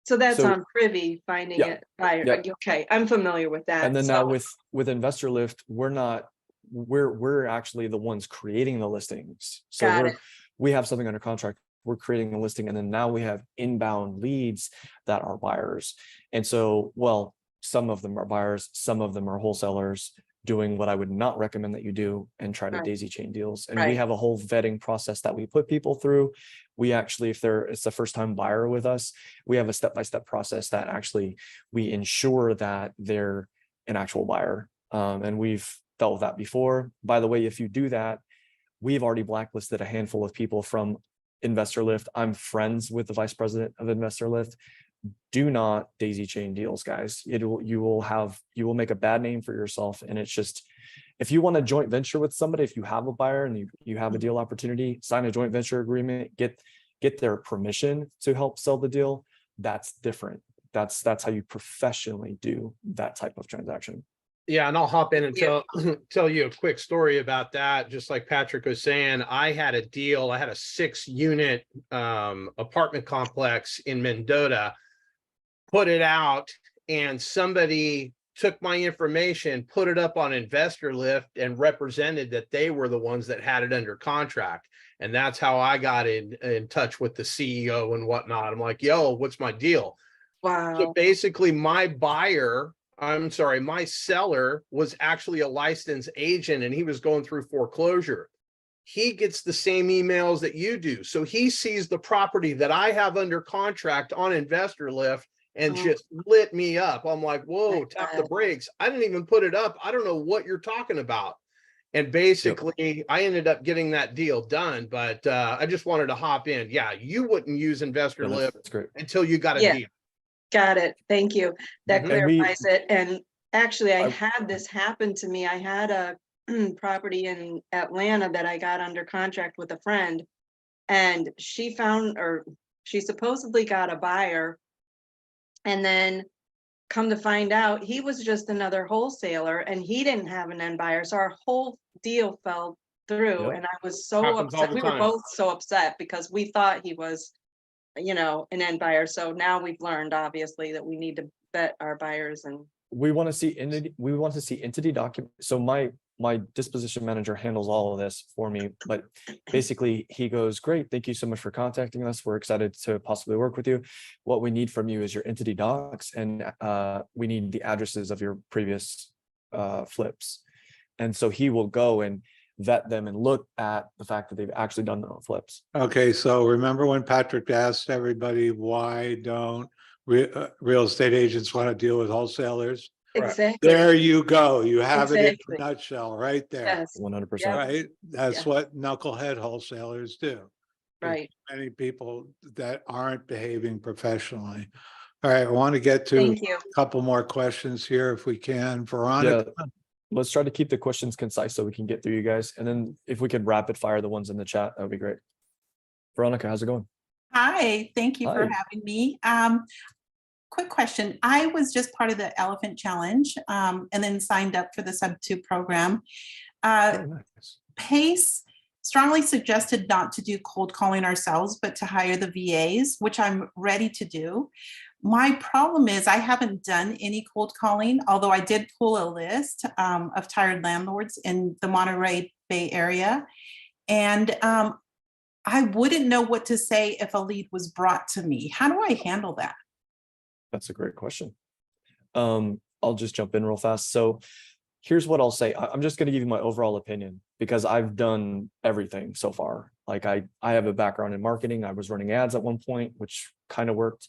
So that's on Privy, finding it buyer. Yep. Okay, I'm familiar with that. And then now with Investor Lift, we're actually the ones creating the listings. So we have something under contract we're creating a listing, and then now we have inbound leads that are buyers. And so, well, some of them are buyers, some of them are wholesalers doing what I would not recommend that you do and try to Right. daisy chain deals. And we Right. have a whole vetting process that we put people through. We actually, if it's a first time buyer with us, we have a step-by-step process that actually we ensure that they're an actual buyer. And we've dealt with that before. By the way, if you do that, we've already blacklisted a handful of people from Investor Lift. I'm friends with the vice president of Investor Lift. Do not daisy chain deals, guys. You will make a bad name for yourself. And it's just, if you want a joint venture with somebody, if you have a buyer and you have a deal opportunity, sign a joint venture agreement, get their permission to help sell the deal. That's different. That's how you professionally do that type of transaction. Yeah, and I'll hop in and tell you a quick story about that. Just like Patrick was saying, I had a deal. I had a 6-unit apartment complex in Mendota, put it out, and somebody took my information, put it up on Investor Lift, and represented that they were the ones that had it under contract. And that's how I got in touch with the CEO and whatnot. I'm like, yo, what's my deal? Wow. So basically, my seller was actually a licensed agent, and he was going through foreclosure. He gets the same emails that you do. So he sees the property that I have under contract on Investor Lift and just lit me up. I'm like, whoa, tap the brakes. I didn't even put it up. I don't know what you're talking about. And basically, I ended up getting that deal done, but I just wanted to hop in. Yeah, you wouldn't use Investor Lift until you got a deal. Got it. Thank you. That Mhm. clarifies it. And actually, I had this happen to me. I had a property in Atlanta that I got under contract with a friend, and she supposedly got a buyer. And then come to find out, he was just another wholesaler and he didn't have an end buyer. So our whole deal fell through. Yep. And I was so Happens all upset. the We were time. both so upset because we thought he was, an end buyer. So now we've learned, obviously, that we need to vet our buyers. And We want to see entity documents. So my disposition manager handles all of this for me, but basically he goes, great, thank you so much for contacting us. We're excited to possibly work with you. What we need from you is your entity docs, and we need the addresses of your previous flips. And so he will go and vet them and look at the fact that they've actually done their own flips. Okay, so remember when Patrick asked everybody, why don't real estate agents want to deal with wholesalers? exactly. There you go. You have it in Exactly. a nutshell right there. Yes. 100%. Right? That's Yeah. what knucklehead wholesalers do. There's Right. many people that aren't behaving professionally. All right, I want to get to Thank you. a couple more questions here if we can. Veronica, Let's try to keep the questions concise so we can get through you guys. And then if we could rapid fire the ones in the chat, that would be great. Veronica, how's it going? Hi, thank you for Hi. having me. Quick question. I was just part of the Elephant Challenge and then signed up for the Sub-2 program. Very nice. Pace strongly suggested not to do cold calling ourselves, but to hire the VAs, which I'm ready to do. My problem is I haven't done any cold calling, although I did pull a list of tired landlords in the Monterey Bay area. And I wouldn't know what to say if a lead was brought to me. How do I handle that? That's a great question. I'll just jump in real fast. So here's what I'll say. I'm just going to give you my overall opinion because I've done everything so far. Like I have a background in marketing. I was running ads at one point, which kind of worked.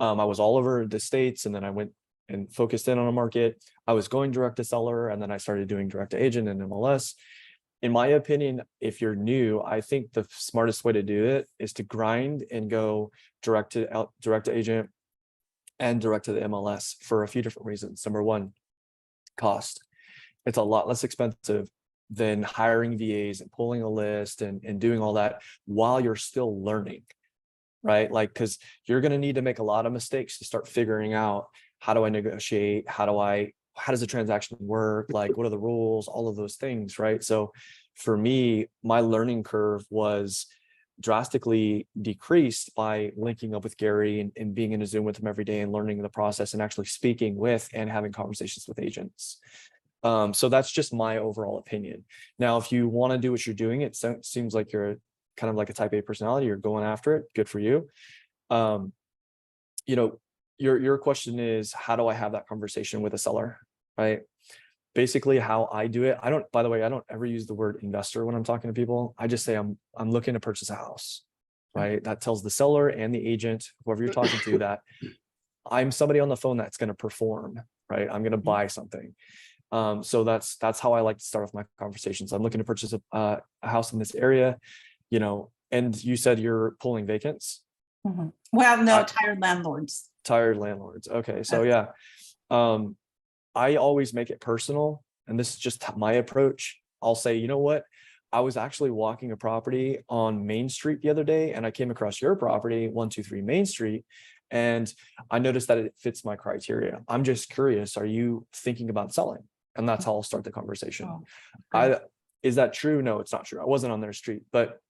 I was all over the States, and then I went and focused in on a market. I was going direct to seller, and then I started doing direct to agent and MLS. In my opinion, if you're new, I think the smartest way to do it is to grind and go direct to agent and direct to the MLS for a few different reasons. Number one, cost. It's a lot less expensive than hiring VAs and pulling a list and doing all that while you're still learning, right? Like, because you're going to need to make a lot of mistakes to start figuring out, how do I negotiate? How does the transaction work? Like, what are the rules? All of those things, right? So for me, my learning curve was drastically decreased by linking up with Gary and being in a Zoom with him every day and learning the process and actually speaking with and having conversations with agents. So that's just my overall opinion. Now, if you want to do what you're doing, it seems like you're kind of like a type A personality, you're going after it, good for you. You know, your question is, how do I have that conversation with a seller, right? Basically how I do it. By the way, I don't ever use the word investor when I'm talking to people. I just say I'm looking to purchase a house, right? That tells the seller and the agent, whoever you're talking to, that I'm somebody on the phone that's going to perform, right? I'm going to buy something. So that's how I like to start off my conversations. I'm looking to purchase a house in this area, you know, and you said you're pulling vacants. Well, no, tired landlords. Tired landlords. Okay. So yeah. I always make it personal, and this is just my approach. I'll say, you know what? I was actually walking a property on Main Street the other day, and I came across your property, 123 Main Street, and I noticed that it fits my criteria. I'm just curious, are you thinking about selling? And that's how I'll start the conversation. Is that true? No, it's not true. I wasn't on their street, but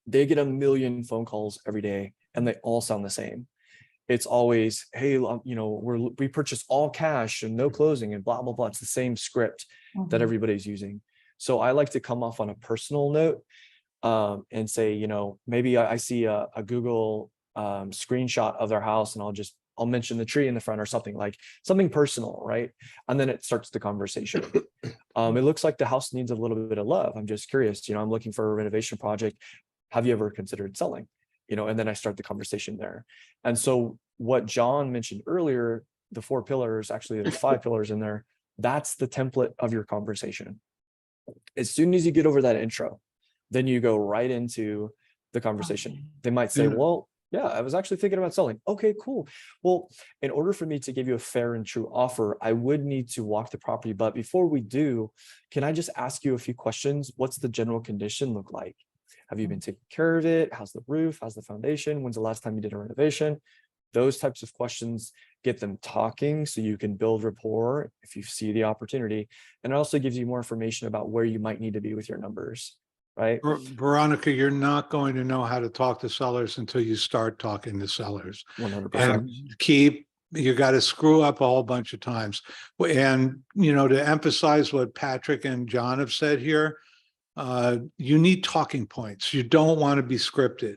they get a million phone calls every day, and they all sound the same. It's always, hey, you know, we purchase all cash and no closing and blah, blah, blah. It's the same script that everybody's using. So I like to come off on a personal note and say, you know, maybe I see a Google screenshot of their house, and I'll mention the tree in the front or something, like something personal, right? And then it starts the conversation. It looks like the house needs a little bit of love. I'm just curious, you know, I'm looking for a renovation project. Have you ever considered selling? You know, and then I start the conversation there. And so what John mentioned earlier, the 4 pillars, actually there's 5 pillars in there. That's the template of your conversation. As soon as you get over that intro, then you go right into the conversation. They might say, well, yeah, I was actually thinking about selling. Okay, cool. Well, in order for me to give you a fair and true offer, I would need to walk the property. But before we do, can I just ask you a few questions? What's the general condition look like? Have you been taking care of it? How's the roof? How's the foundation? When's the last time you did a renovation? Those types of questions get them talking, so you can build rapport if you see the opportunity. And it also gives you more information about where you might need to be with your numbers, right? Veronica, you're not going to know how to talk to sellers until you start talking to sellers. 100%. And you got to screw up a whole bunch of times. And, you know, to emphasize what Patrick and John have said here, you need talking points. You don't want to be scripted.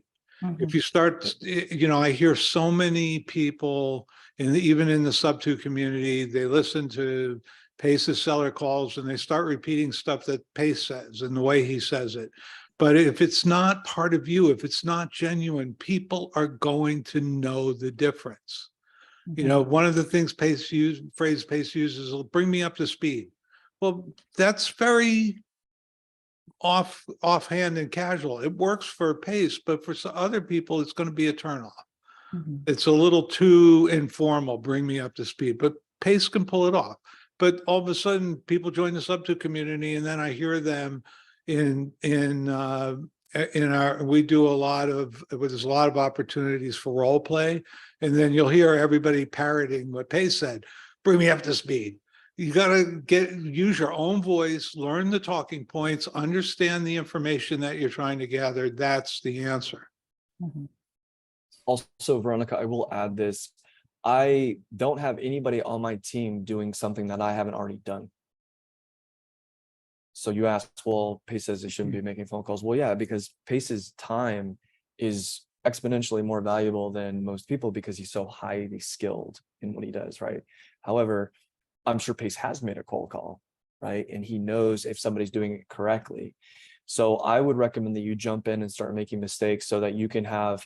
If you start, you know, I hear so many people, even in the sub-2 community, they listen to Pace's seller calls and they start repeating stuff that Pace says and the way he says it. But if it's not part of you, if it's not genuine, people are going to know the difference. You know, one of the things Pace uses is, bring me up to speed. Well, that's very offhand and casual. It works for Pace, but for some other people, it's going to be a turnoff. It's a little too informal. Bring me up to speed, but Pace can pull it off. But all of a sudden, people join the sub-2 community, and then I hear them in our. We do a lot of. There's a lot of opportunities for role play, and then you'll hear everybody parroting what Pace said. Bring me up to speed. You got to use your own voice, learn the talking points, understand the information that you're trying to gather. That's the answer. Also, Veronica, I will add this. I don't have anybody on my team doing something that I haven't already done. So you asked, well, Pace says they shouldn't be making phone calls. Well, yeah, because Pace's time is exponentially more valuable than most people because he's so highly skilled in what he does, right? However, I'm sure Pace has made a cold call, right? And he knows if somebody's doing it correctly. So I would recommend that you jump in and start making mistakes so that you can have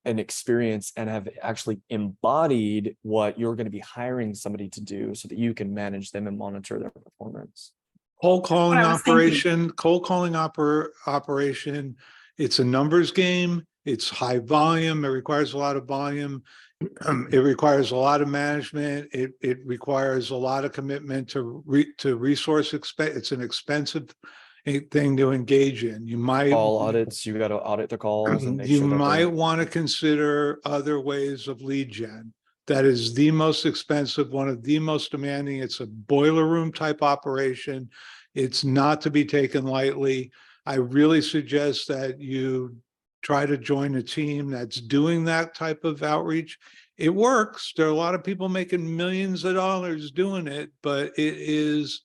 an experience and have actually embodied what you're going to be hiring somebody to do so that you can manage them and monitor their performance. Cold calling operation, it's a numbers game. It's high volume. It requires a lot of volume. It requires a lot of management. It requires a lot of commitment to resource expense. It's an expensive thing to engage in. You might call audits. You got to audit the calls and make you sure that might want to consider other ways of lead gen. That is the most expensive, one of the most demanding. It's a boiler room type operation. It's not to be taken lightly. I really suggest that you try to join a team that's doing that type of outreach. It works. There are a lot of people making millions of dollars doing it, but it is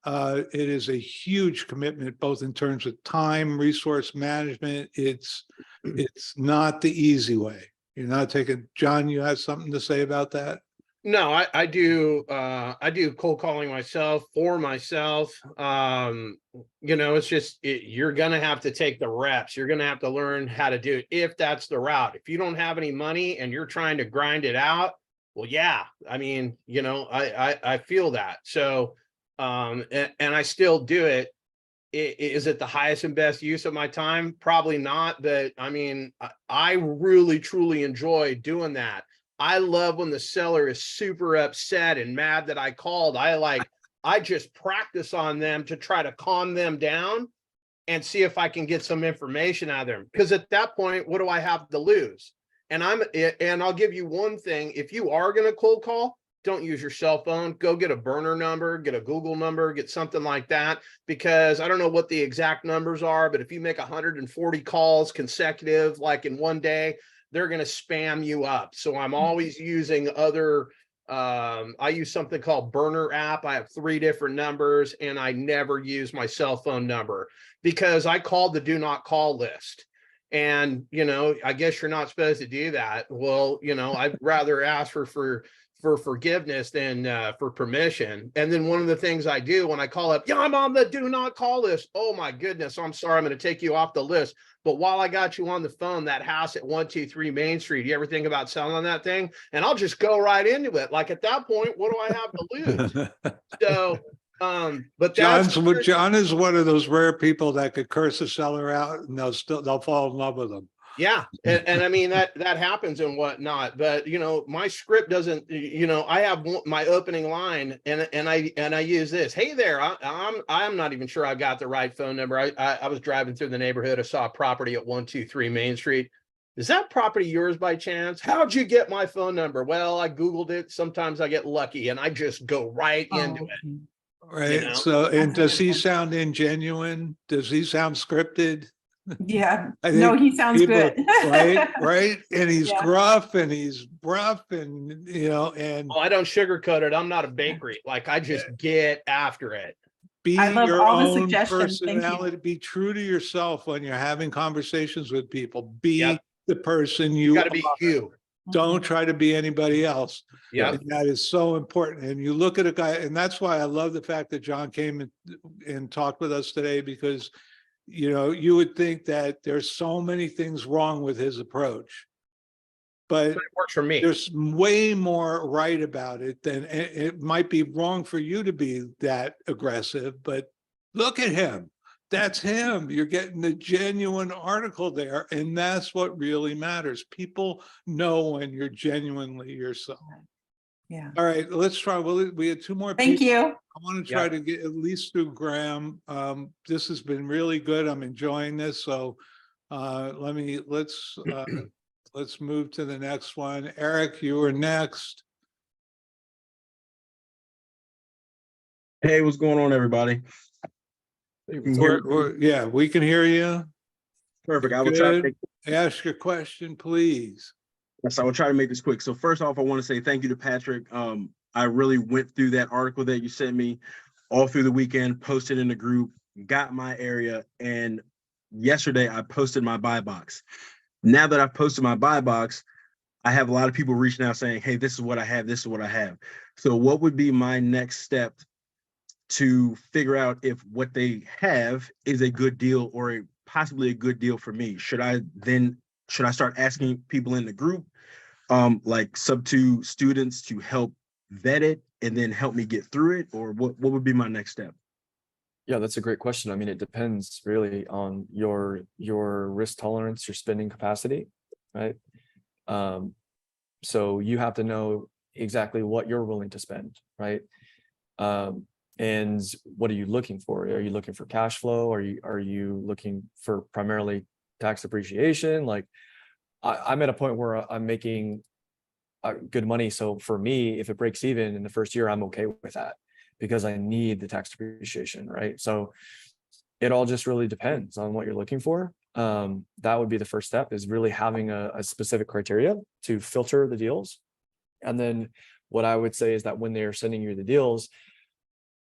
It is a huge commitment, both in terms of time, resource management. It's not the easy way. You're not taking, John, you have something to say about that? No, I do cold calling myself for myself. It's just you're gonna have to take the reps. You're gonna have to learn how to do it if that's the route. If you don't have any money and you're trying to grind it out, well, yeah, I mean, I feel that. So and I still do it. Is it the highest and best use of my time? Probably not, but I mean, I really truly enjoy doing that. I love when the seller is super upset and mad that I called. I just practice on them to try to calm them down and see if I can get some information out of them. Because at that point, what do I have to lose? And I'll give you one thing. If you are going to cold call, don't use your cell phone. Go get a burner number, get a Google number, get something like that. Because I don't know what the exact numbers are, but if you make 140 calls consecutive, like in one day, they're going to spam you up. So I'm always using other, I use something called Burner app. I have 3 different numbers and I never use my cell phone number because I called the do not call list. And, I guess you're not supposed to do that. Well, I'd rather ask for forgiveness than for permission. And then one of the things I do when I call up, yeah, I'm on the do not call list. Oh my goodness, I'm sorry, I'm going to take you off the list. But while I got you on the phone, that house at 123 Main Street, you ever think about selling that thing? And I'll just go right into it. Like at that point, what do I have to lose? So, but John is one of those rare people that could curse a seller out and they'll fall in love with them. Yeah. And I mean, that happens and whatnot, but my script doesn't, I have my opening line and I use this. Hey there, I'm not even sure I got the right phone number. I was driving through the neighborhood. I saw a property at 123 Main Street. Is that property yours by chance? How'd you get my phone number? Well, I Googled it. Sometimes I get lucky and I just go right into it. Right. So, and does he sound ingenuine? Does he sound scripted? Yeah. No, he sounds good. Right. And he's gruff and he's rough and, and. Oh, I don't sugarcoat it. I'm not a bakery. Like I just get after it. Be I love your all the own suggestions. Thank you. personality. Be true to yourself when you're having conversations with people. Be the person you got to be you. Don't try to be anybody else. Yeah. That is so important. And you look at a guy, and that's why I love the fact that John came and talked with us today, because you would think that there's so many things wrong with his approach, but it works for me. There's way more right about it than it might be wrong for you to be that aggressive, but look at him. That's him. You're getting the genuine article there. And that's what really matters. People know when you're genuinely yourself. Yeah. All right, let's try. We had 2 more Thank people. you. I want to try to get at least through Graham. This has been really good. I'm enjoying this. So let's move to the next one. Eric, you were next. Hey, what's going on, everybody? Yeah, we can hear you. Perfect. I will try to ask your question, please. Yes, I will try to make this quick. So first off, I want to say thank you to Patrick. I really went through that article that you sent me all through the weekend, posted in the group, got my area, and yesterday I posted my buy box. Now that I've posted my buy box, I have a lot of people reaching out saying, hey, this is what I have, this is what I have. So what would be my next step to figure out if what they have is a good deal or possibly a good deal for me? Should I start asking people in the group, like sub-2 students, to help vet it and then help me get through it? Or what would be my next step? Yeah, that's a great question. I mean, it depends really on your risk tolerance, your spending capacity, right? So you have to know exactly what you're willing to spend, right? And what are you looking for? Are you looking for cash flow? Are you looking for primarily tax appreciation? Like I'm at a point where I'm making good money. So for me, if it breaks even in the first year, I'm okay with that because I need the tax depreciation, right? So it all just really depends on what you're looking for. That would be the first step, is really having a specific criteria to filter the deals. And then what I would say is that when they're sending you the deals,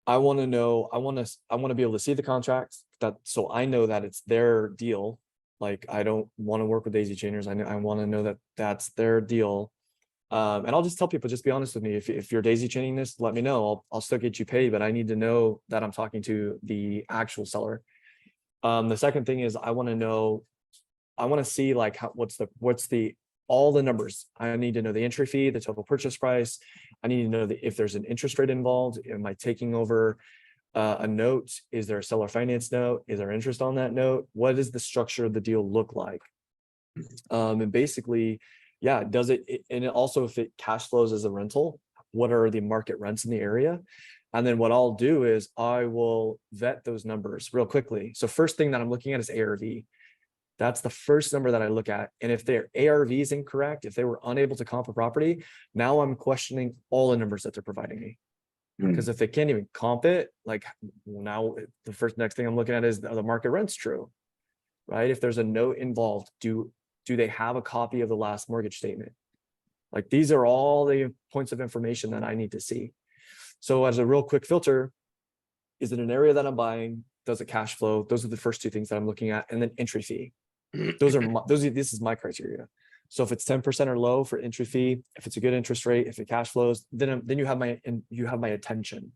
I want to know, I want to be able to see the contracts so I know that it's their deal. Like, I don't want to work with daisy chainers. I want to know that that's their deal. And I'll just tell people, just be honest with me. If you're daisy chaining this, let me know. I'll still get you paid, but I need to know that I'm talking to the actual seller. The second thing is I want to see like what's all the numbers. I need to know the entry fee, the total purchase price. I need to know if there's an interest rate involved. Am I taking over a note? Is there a seller finance note? Is there interest on that note? What does the structure of the deal look like? And basically, yeah, does it, and it also, if it cash flows as a rental, what are the market rents in the area? And then what I'll do is I will vet those numbers real quickly. So first thing that I'm looking at is ARV. That's the first number that I look at. And if their ARV is incorrect, if they were unable to comp a property, now I'm questioning all the numbers that they're providing me. Because if they can't even comp it, like, now the next thing I'm looking at is the market rent's true, right? If there's a note involved, do they have a copy of the last mortgage statement? Like, these are all the points of information that I need to see. So as a real quick filter, is it an area that I'm buying? Does it cash flow? Those are the first two things that I'm looking at. And then entry fee. This is my criteria. So if it's 10% or low for entry fee, if it's a good interest rate, if it cash flows, then you have my attention.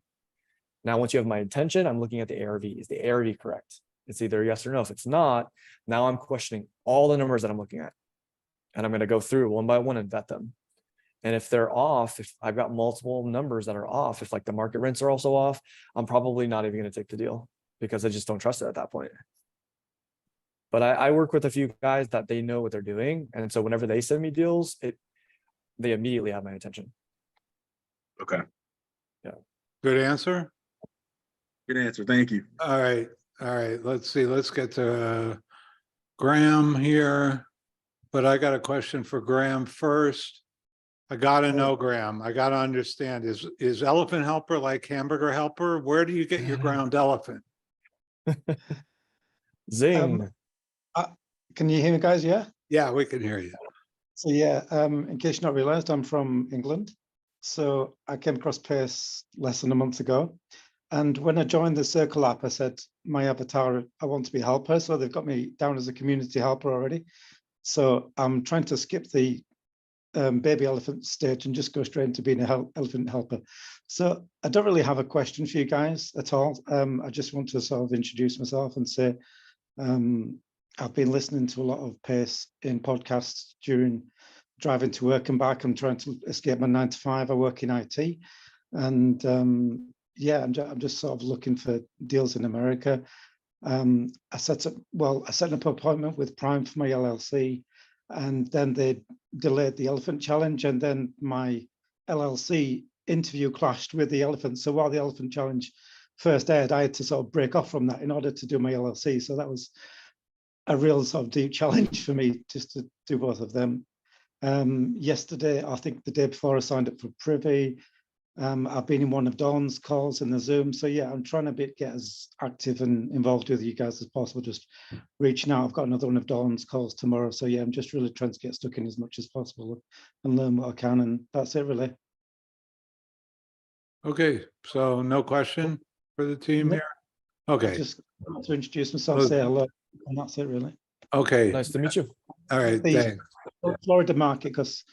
Now, once you have my attention, I'm looking at the ARV. Is the ARV correct? It's either yes or no. If it's not, now I'm questioning all the numbers that I'm looking at. And I'm going to go through one by one and vet them. And if they're off, if I've got multiple numbers that are off, if like the market rents are also off, I'm probably not even going to take the deal because I just don't trust it at that point. But I work with a few guys that they know what they're doing. And so whenever they send me deals, they immediately have my attention. Okay. Yeah. Good answer. Good answer. Thank you. All right. Let's see. Let's get to Graham here. But I got a question for Graham first. I gotta know, Graham. I gotta understand. Is Elephant Helper like Hamburger Helper? Where do you get your ground elephant? Zing. Can you hear me, guys? Yeah. Yeah, we can hear you. So yeah, in case you're not realized, I'm from England. So I came across Pace less than a month ago. And when I joined the Circle app, I said, my avatar, I want to be a helper. So they've got me down as a community helper already. So I'm trying to skip the baby elephant stage and just go straight into being an elephant helper. So I don't really have a question for you guys at all. I just want to sort of introduce myself and say, I've been listening to a lot of Pace in podcasts during driving to work and back. I'm trying to escape my 9 to 5. I work in IT, and yeah, I'm just sort of looking for deals in America. I set up an appointment with Prime for my LLC, and then they delayed the elephant challenge, and then my LLC interview clashed with the elephant. So while the elephant challenge first aired, I had to sort of break off from that in order to do my LLC. So that was a real sort of deep challenge for me just to do both of them. Yesterday, I think the day before, I signed up for Privy. I've been in one of Dawn's calls in the Zoom. So yeah, I'm trying to get as active and involved with you guys as possible, just reaching out. I've got another one of Dawn's calls tomorrow. So yeah, I'm just really trying to get stuck in as much as possible and learn what I can. And that's it really. Okay, so no question for the team No. here? Okay. Just to introduce myself, say hello, and that's it really. Okay. Nice to meet you. All right, The thanks. Florida market, because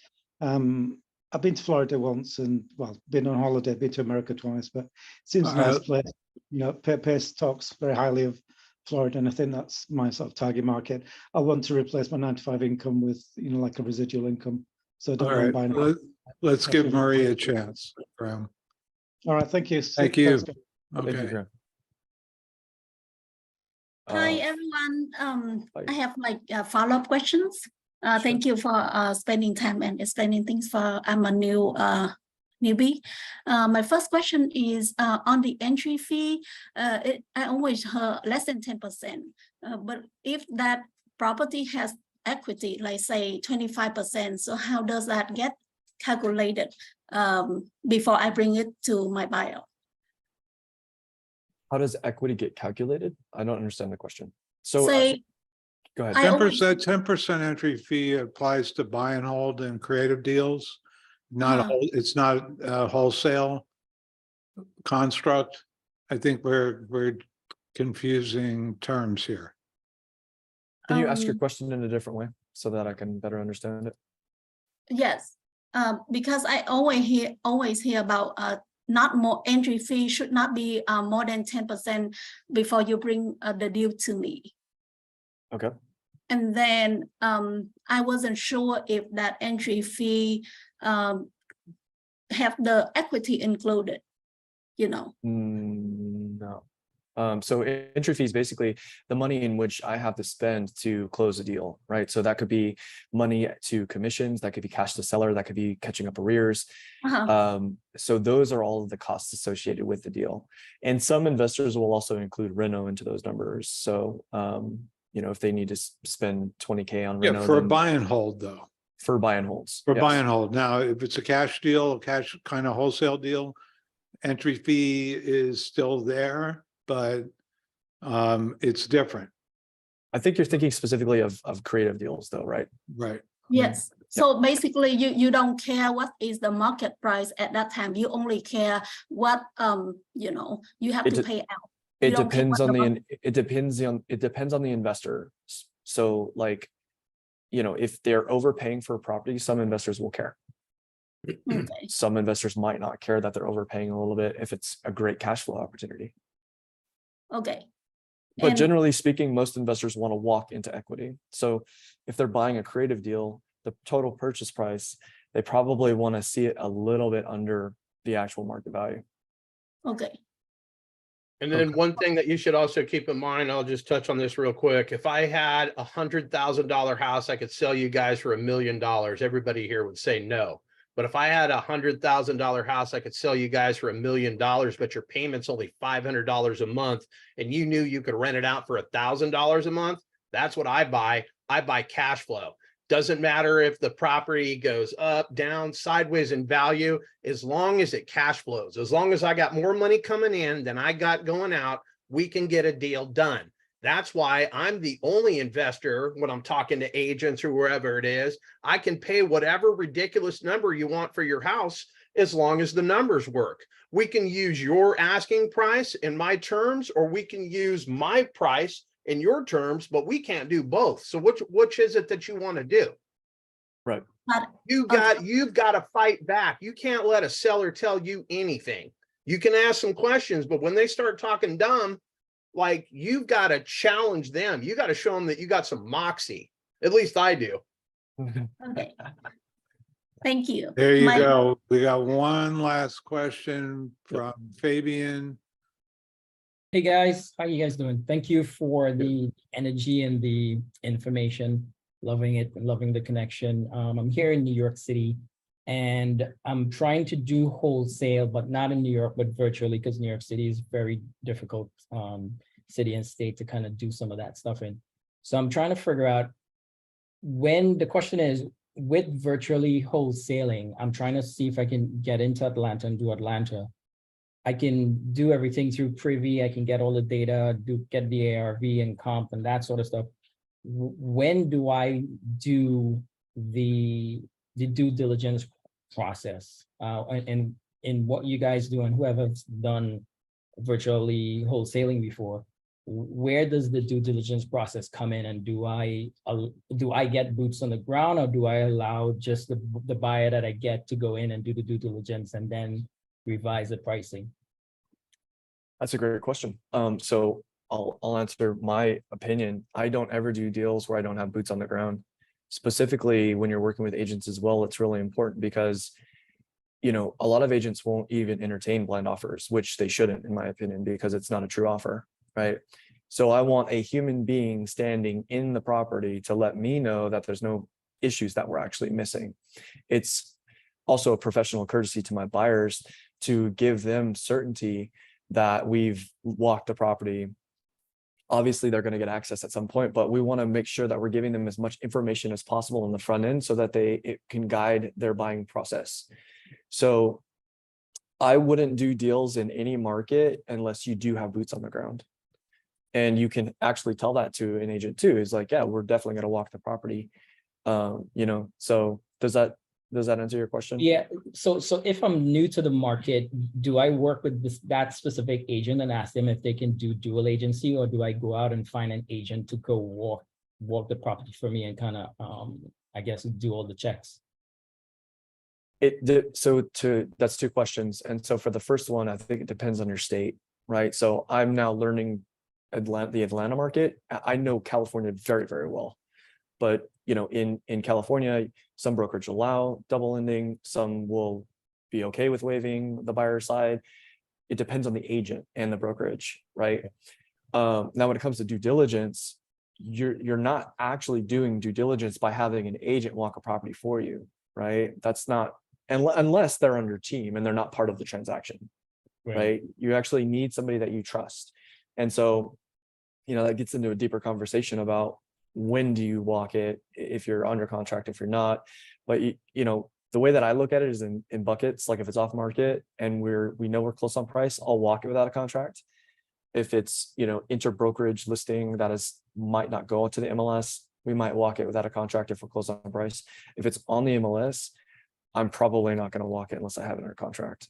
I've been to Florida once and, well, been on holiday, been to America twice, but it seems a nice place. You know, Pace talks very highly of Florida, and I think that's my sort of target market. I want to replace my 9 to 5 income with, you know, like a residual income. So I don't All mind right, buying. let's give Marie a chance, Graham. All right, thank you. Thank you. Thanks, guys. Thank you, Okay, Graham. Hi, everyone. hi. I have like follow-up questions. Thank you for spending time and explaining things. I'm a newbie. My first question is on the entry fee. I always heard less than 10%. But if that property has equity, like say 25%, so how does that get calculated before I bring it to my buyer? How does equity get calculated? I don't understand the question. So Say, go ahead. I always- 10% entry fee applies to buy and hold and creative deals. Not Uh-huh. it's not a wholesale construct. I think we're confusing terms here. Can you ask your Um, question in a different way so that I can better understand it? Yes, because I always hear about not more entry fee should not be more than 10% before you bring the deal to me. Okay. And then I wasn't sure if that entry fee have the equity included, you know. No. So entry fee is basically the money in which I have to spend to close a deal, right? So that could be money to commissions, that could be cash to seller, that could be catching up arrears. So those are all of the costs associated with the deal. And some investors will also include reno into those numbers. So, you know, if they need to spend 20K on Yeah, reno, for a then buy and hold though. for buy and holds. For yes. buy and hold. Now, if it's a cash deal, a cash kind of wholesale deal, entry fee is still there, but it's different. I think you're thinking specifically of creative deals though, right? Right. Yes. So basically you don't care what is the market price at that time. You only care what you know you have to pay out. It depends on it depends on the investor. So like, you know, if they're overpaying for a property, some investors will care. Okay. Some investors might not care that they're overpaying a little bit if it's a great cash flow opportunity. Okay. But generally speaking, most investors want to walk into equity. So if they're buying a creative deal, the total purchase price, they probably want to see it a little bit under the actual market value. Okay. And then one thing that you should also keep in mind, I'll just touch on this real quick. If I had $100,000 house, I could sell you guys for $1 million. Everybody here would say no. But if I had $100,000 house, I could sell you guys for $1 million, but your payment's only $500 a month, and you knew you could rent it out for $1,000 a month. That's what I buy. I buy cash flow. Doesn't matter if the property goes up, down, sideways in value, as long as it cash flows. As long as I got more money coming in than I got going out, we can get a deal done. That's why I'm the only investor when I'm talking to agents or wherever it is. I can pay whatever ridiculous number you want for your house as long as the numbers work. We can use your asking price in my terms, or we can use my price in your terms, but we can't do both. So which is it that you want to do? Right. You've got to fight back. You can't let a seller tell you anything. You can ask some questions, but when they start talking dumb, like, you've got to challenge them. You got to show them that you got some moxie. At least I do. Okay. Thank you. There you go. We got one last question from Fabian. Hey guys, how you guys doing? Thank you for the energy and the information. Loving it and loving the connection. I'm here in New York City and I'm trying to do wholesale, but not in New York, but virtually, because New York City is very difficult city and state to kind of do some of that stuff in. So I'm trying to figure out when the question is with virtually wholesaling, I'm trying to see if I can get into Atlanta and do Atlanta. I can do everything through Privy. I can get all the data, get the ARV and comp and that sort of stuff. When do I do the due diligence process? And in what you guys do and whoever's done virtually wholesaling before, where does the due diligence process come in? And do I get boots on the ground, or do I allow just the buyer that I get to go in and do the due diligence and then revise the pricing? That's a great question. So I'll answer my opinion. I don't ever do deals where I don't have boots on the ground. Specifically, when you're working with agents as well, it's really important because, you know, a lot of agents won't even entertain blind offers, which they shouldn't, in my opinion, because it's not a true offer, right? So I want a human being standing in the property to let me know that there's no issues that we're actually missing. It's also a professional courtesy to my buyers to give them certainty that we've walked the property. Obviously, they're going to get access at some point, but we want to make sure that we're giving them as much information as possible in the front end so that it can guide their buying process. So I wouldn't do deals in any market unless you do have boots on the ground. And you can actually tell that to an agent too. It's like, yeah, we're definitely going to walk the property. You know, so does that Does that answer your question? Yeah, so if I'm new to the market, do I work with that specific agent and ask them if they can do dual agency, or do I go out and find an agent to go walk the property for me and kind of I guess do all the checks? That's two questions. And so for the first one, I think it depends on your state, right? So I'm now learning the Atlanta market. I know California very, very well, but in California, some brokerage allow double ending, some will be okay with waiving the buyer side. It depends on the agent and the brokerage, right? Now, when it comes to due diligence, you're not actually doing due diligence by having an agent walk a property for you, right? That's not, unless they're on your team and they're not part of the transaction, right? You actually need somebody that you trust. And so, that gets into a deeper conversation about when do you walk it, if you're under contract, if you're not. But the way that I look at it is in buckets. Like if it's off market and we know we're close on price, I'll walk it without a contract. If it's inter brokerage listing that might not go to the MLS, we might walk it without a contract if we're close on price. If it's on the MLS, I'm probably not going to walk it unless I have it under contract,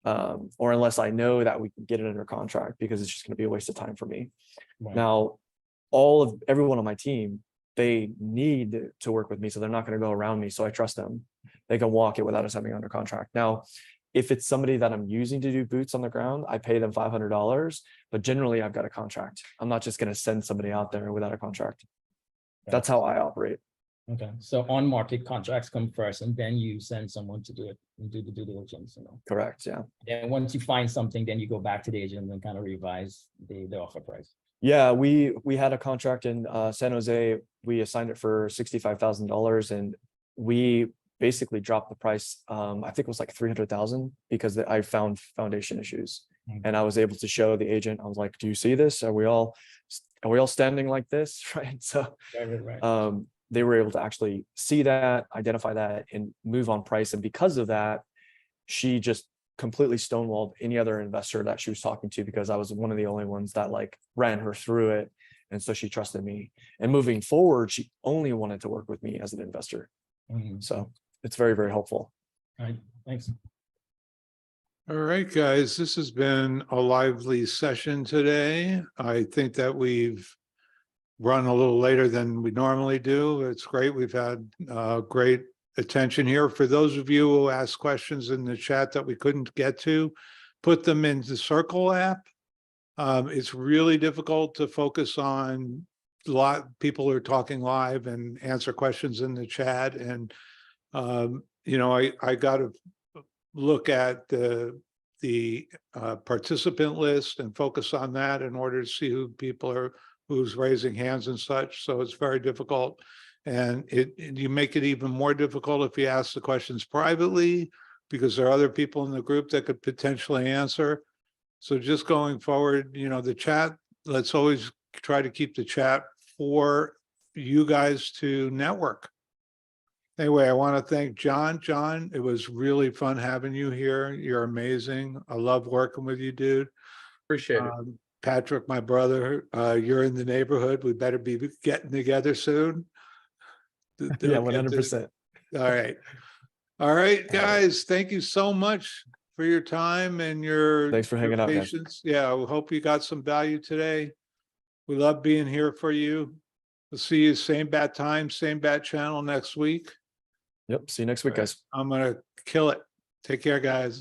or unless I know that we can get it under contract, because it's just going to be a waste of time for me. Right. Now, everyone on my team, they need to work with me, so they're not going to go around me. So I trust them. They can walk it without us having under contract. Now, if it's somebody that I'm using to do boots on the ground, I pay them $500, but generally I've got a contract. I'm not just going to send somebody out there without a contract. That's how I operate. Okay, so on market contracts come first, and then you send someone to do it and do the due diligence. Correct. Yeah. And once you find something, then you go back to the agent and kind of revise the offer price. Yeah, we had a contract in San Jose. We assigned it for $65,000, and we basically dropped the price. I think it was like 300,000 because I found foundation issues, and I was able to show the agent. I was like, "Do you see this? Are we all standing like this?" Right. So, Right. They were able to actually see that, identify that, and move on price. And because of that, she just completely stonewalled any other investor that she was talking to, because I was one of the only ones that ran her through it. And so she trusted me. And moving forward, she only wanted to work with me as an investor. So it's very, very helpful. All right. Thanks. All right, guys, this has been a lively session today. I think that we've run a little later than we normally do. It's great. We've had great attention here. For those of you who asked questions in the chat that we couldn't get to, put them in the Circle app. It's really difficult to focus on a lot people who are talking live and answer questions in the chat. And I got to look at the participant list and focus on that in order to see who's raising hands and such. So it's very difficult. And you make it even more difficult if you ask the questions privately, because there are other people in the group that could potentially answer. So just going forward, the chat, let's always try to keep the chat for you guys to network. Anyway, I want to thank John. John, it was really fun having you here. You're amazing. I love working with you, dude. Appreciate it. Patrick, my brother, you're in the neighborhood. We better be getting together soon. Yeah, 100%. All right, guys. Thank you so much for your time and Thanks for hanging out, guys. patience. Yeah, we hope you got some value today. We love being here for you. We'll see you same bat time, same bat channel next week. Yep. See you next week, guys. I'm gonna kill it. Take care, guys.